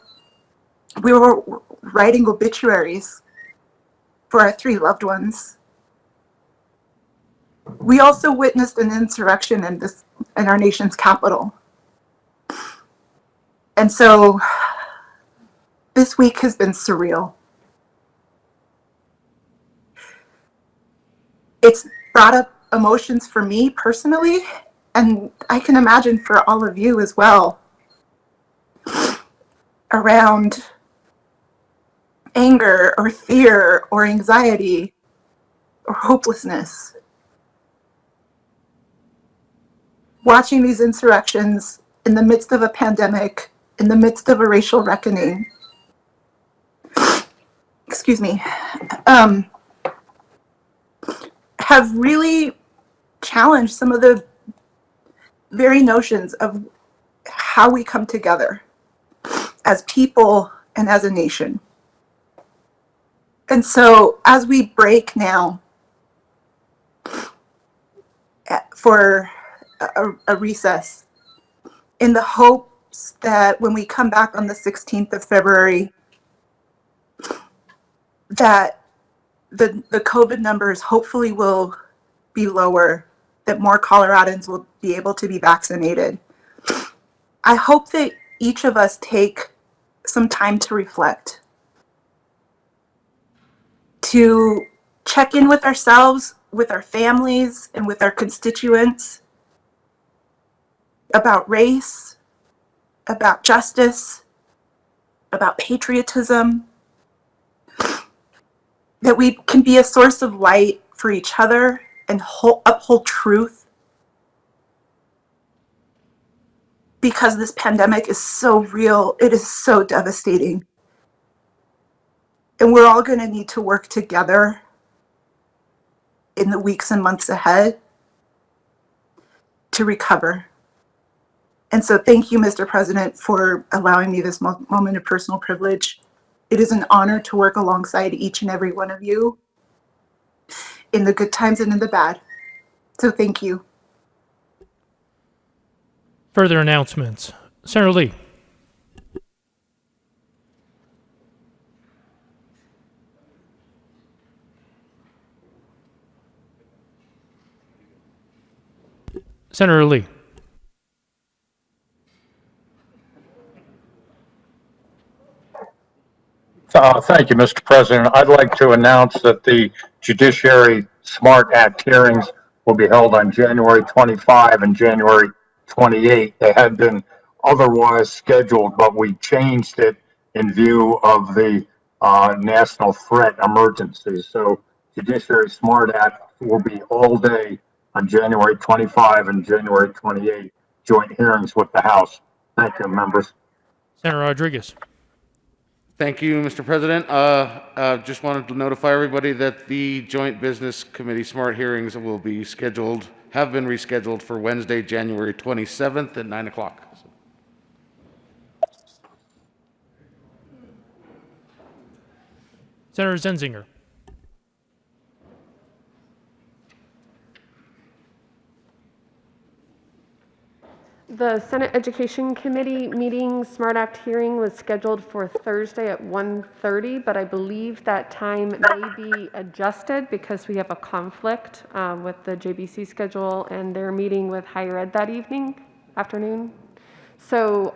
we were writing obituaries for our 3 loved ones, we also witnessed an insurrection in our nation's capital. And so this week has been surreal. It's brought up emotions for me personally, and I can imagine for all of you as well, around anger or fear or anxiety or hopelessness. Watching these insurrections in the midst of a pandemic, in the midst of a racial reckoning, excuse me, have really challenged some of the very notions of how we come together as people and as a nation. And so as we break now for a recess, in the hopes that when we come back on the 16th of February, that the COVID numbers hopefully will be lower, that more Coloradans will be able to be vaccinated. I hope that each of us take some time to reflect, to check in with ourselves, with our families, and with our constituents about race, about justice, about patriotism, that we can be a source of light for each other and uphold truth, because this pandemic is so real, it is so devastating. And we're all going to need to work together in the weeks and months ahead to recover. And so thank you, Mr. President, for allowing me this moment of personal privilege. It is an honor to work alongside each and every one of you in the good times and in the bad. So thank you. Further announcements. Senator Lee. Senator Lee. Thank you, Mr. President. I'd like to announce that the Judiciary Smart Act hearings will be held on January 25 and January 28. They had been otherwise scheduled, but we changed it in view of the national threat emergency. So Judiciary Smart Act will be all day on January 25 and January 28, joint hearings with the House. Thank you, members. Senator Rodriguez. Thank you, Mr. President. Just wanted to notify everybody that the Joint Business Committee Smart Hearings will be scheduled, have been rescheduled for Wednesday, January 27th at 9 o'clock. Senator Zenzinger. The Senate Education Committee meeting Smart Act hearing was scheduled for Thursday at 1:30, but I believe that time may be adjusted because we have a conflict with the JBC schedule and their meeting with higher ed that afternoon. So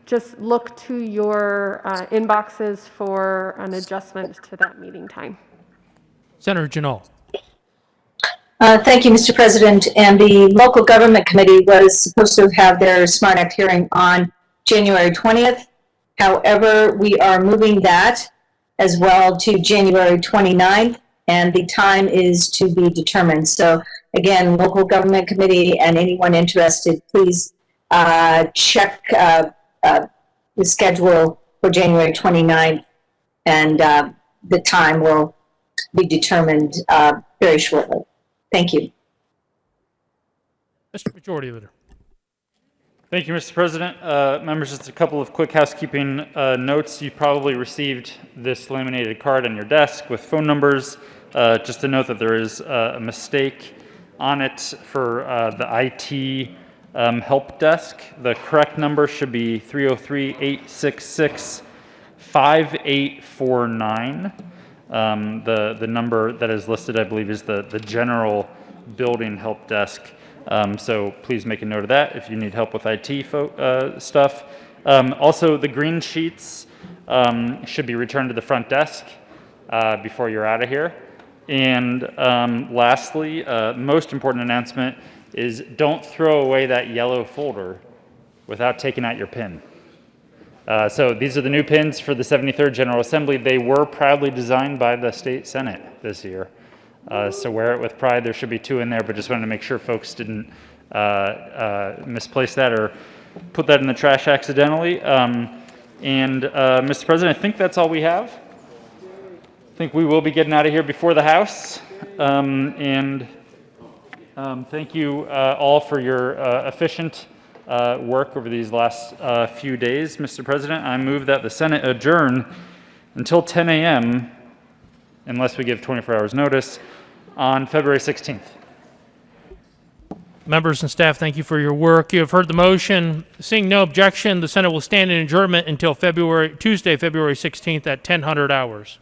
just look to your inboxes for an adjustment to that meeting time. Senator Janal. Thank you, Mr. President. And the local government committee was supposed to have their Smart Act hearing on January 20th. However, we are moving that as well to January 29th, and the time is to be determined. So again, local government committee and anyone interested, please check the schedule for January 29th, and the time will be determined very shortly. Thank you. Mr. Majority Leader. Thank you, Mr. President. Members, just a couple of quick housekeeping notes. You probably received this laminated card on your desk with phone numbers. Just to note that there is a mistake on it for the IT help desk. The correct number should be 303-866-5849. The number that is listed, I believe, is the general building help desk. So please make a note of that if you need help with IT stuff. Also, the green sheets should be returned to the front desk before you're out of here. And lastly, most important announcement is don't throw away that yellow folder without taking out your pin. So these are the new pins for the 73rd General Assembly. They were proudly designed by the State Senate this year. So wear it with pride. There should be 2 in there, but just wanted to make sure folks didn't misplace that or put that in the trash accidentally. Mr. President, I think that's all we have. I think we will be getting out of here before the House. Thank you all for your efficient work over these last few days. Mr. President, I move that the Senate adjourn until 10 a.m. unless we give 24 hours notice on February 16th. Members and staff, thank you for your work. You have heard the motion. Seeing no objection, the Senate will stand in adjournment until Tuesday, February 16th at 10:00 hours.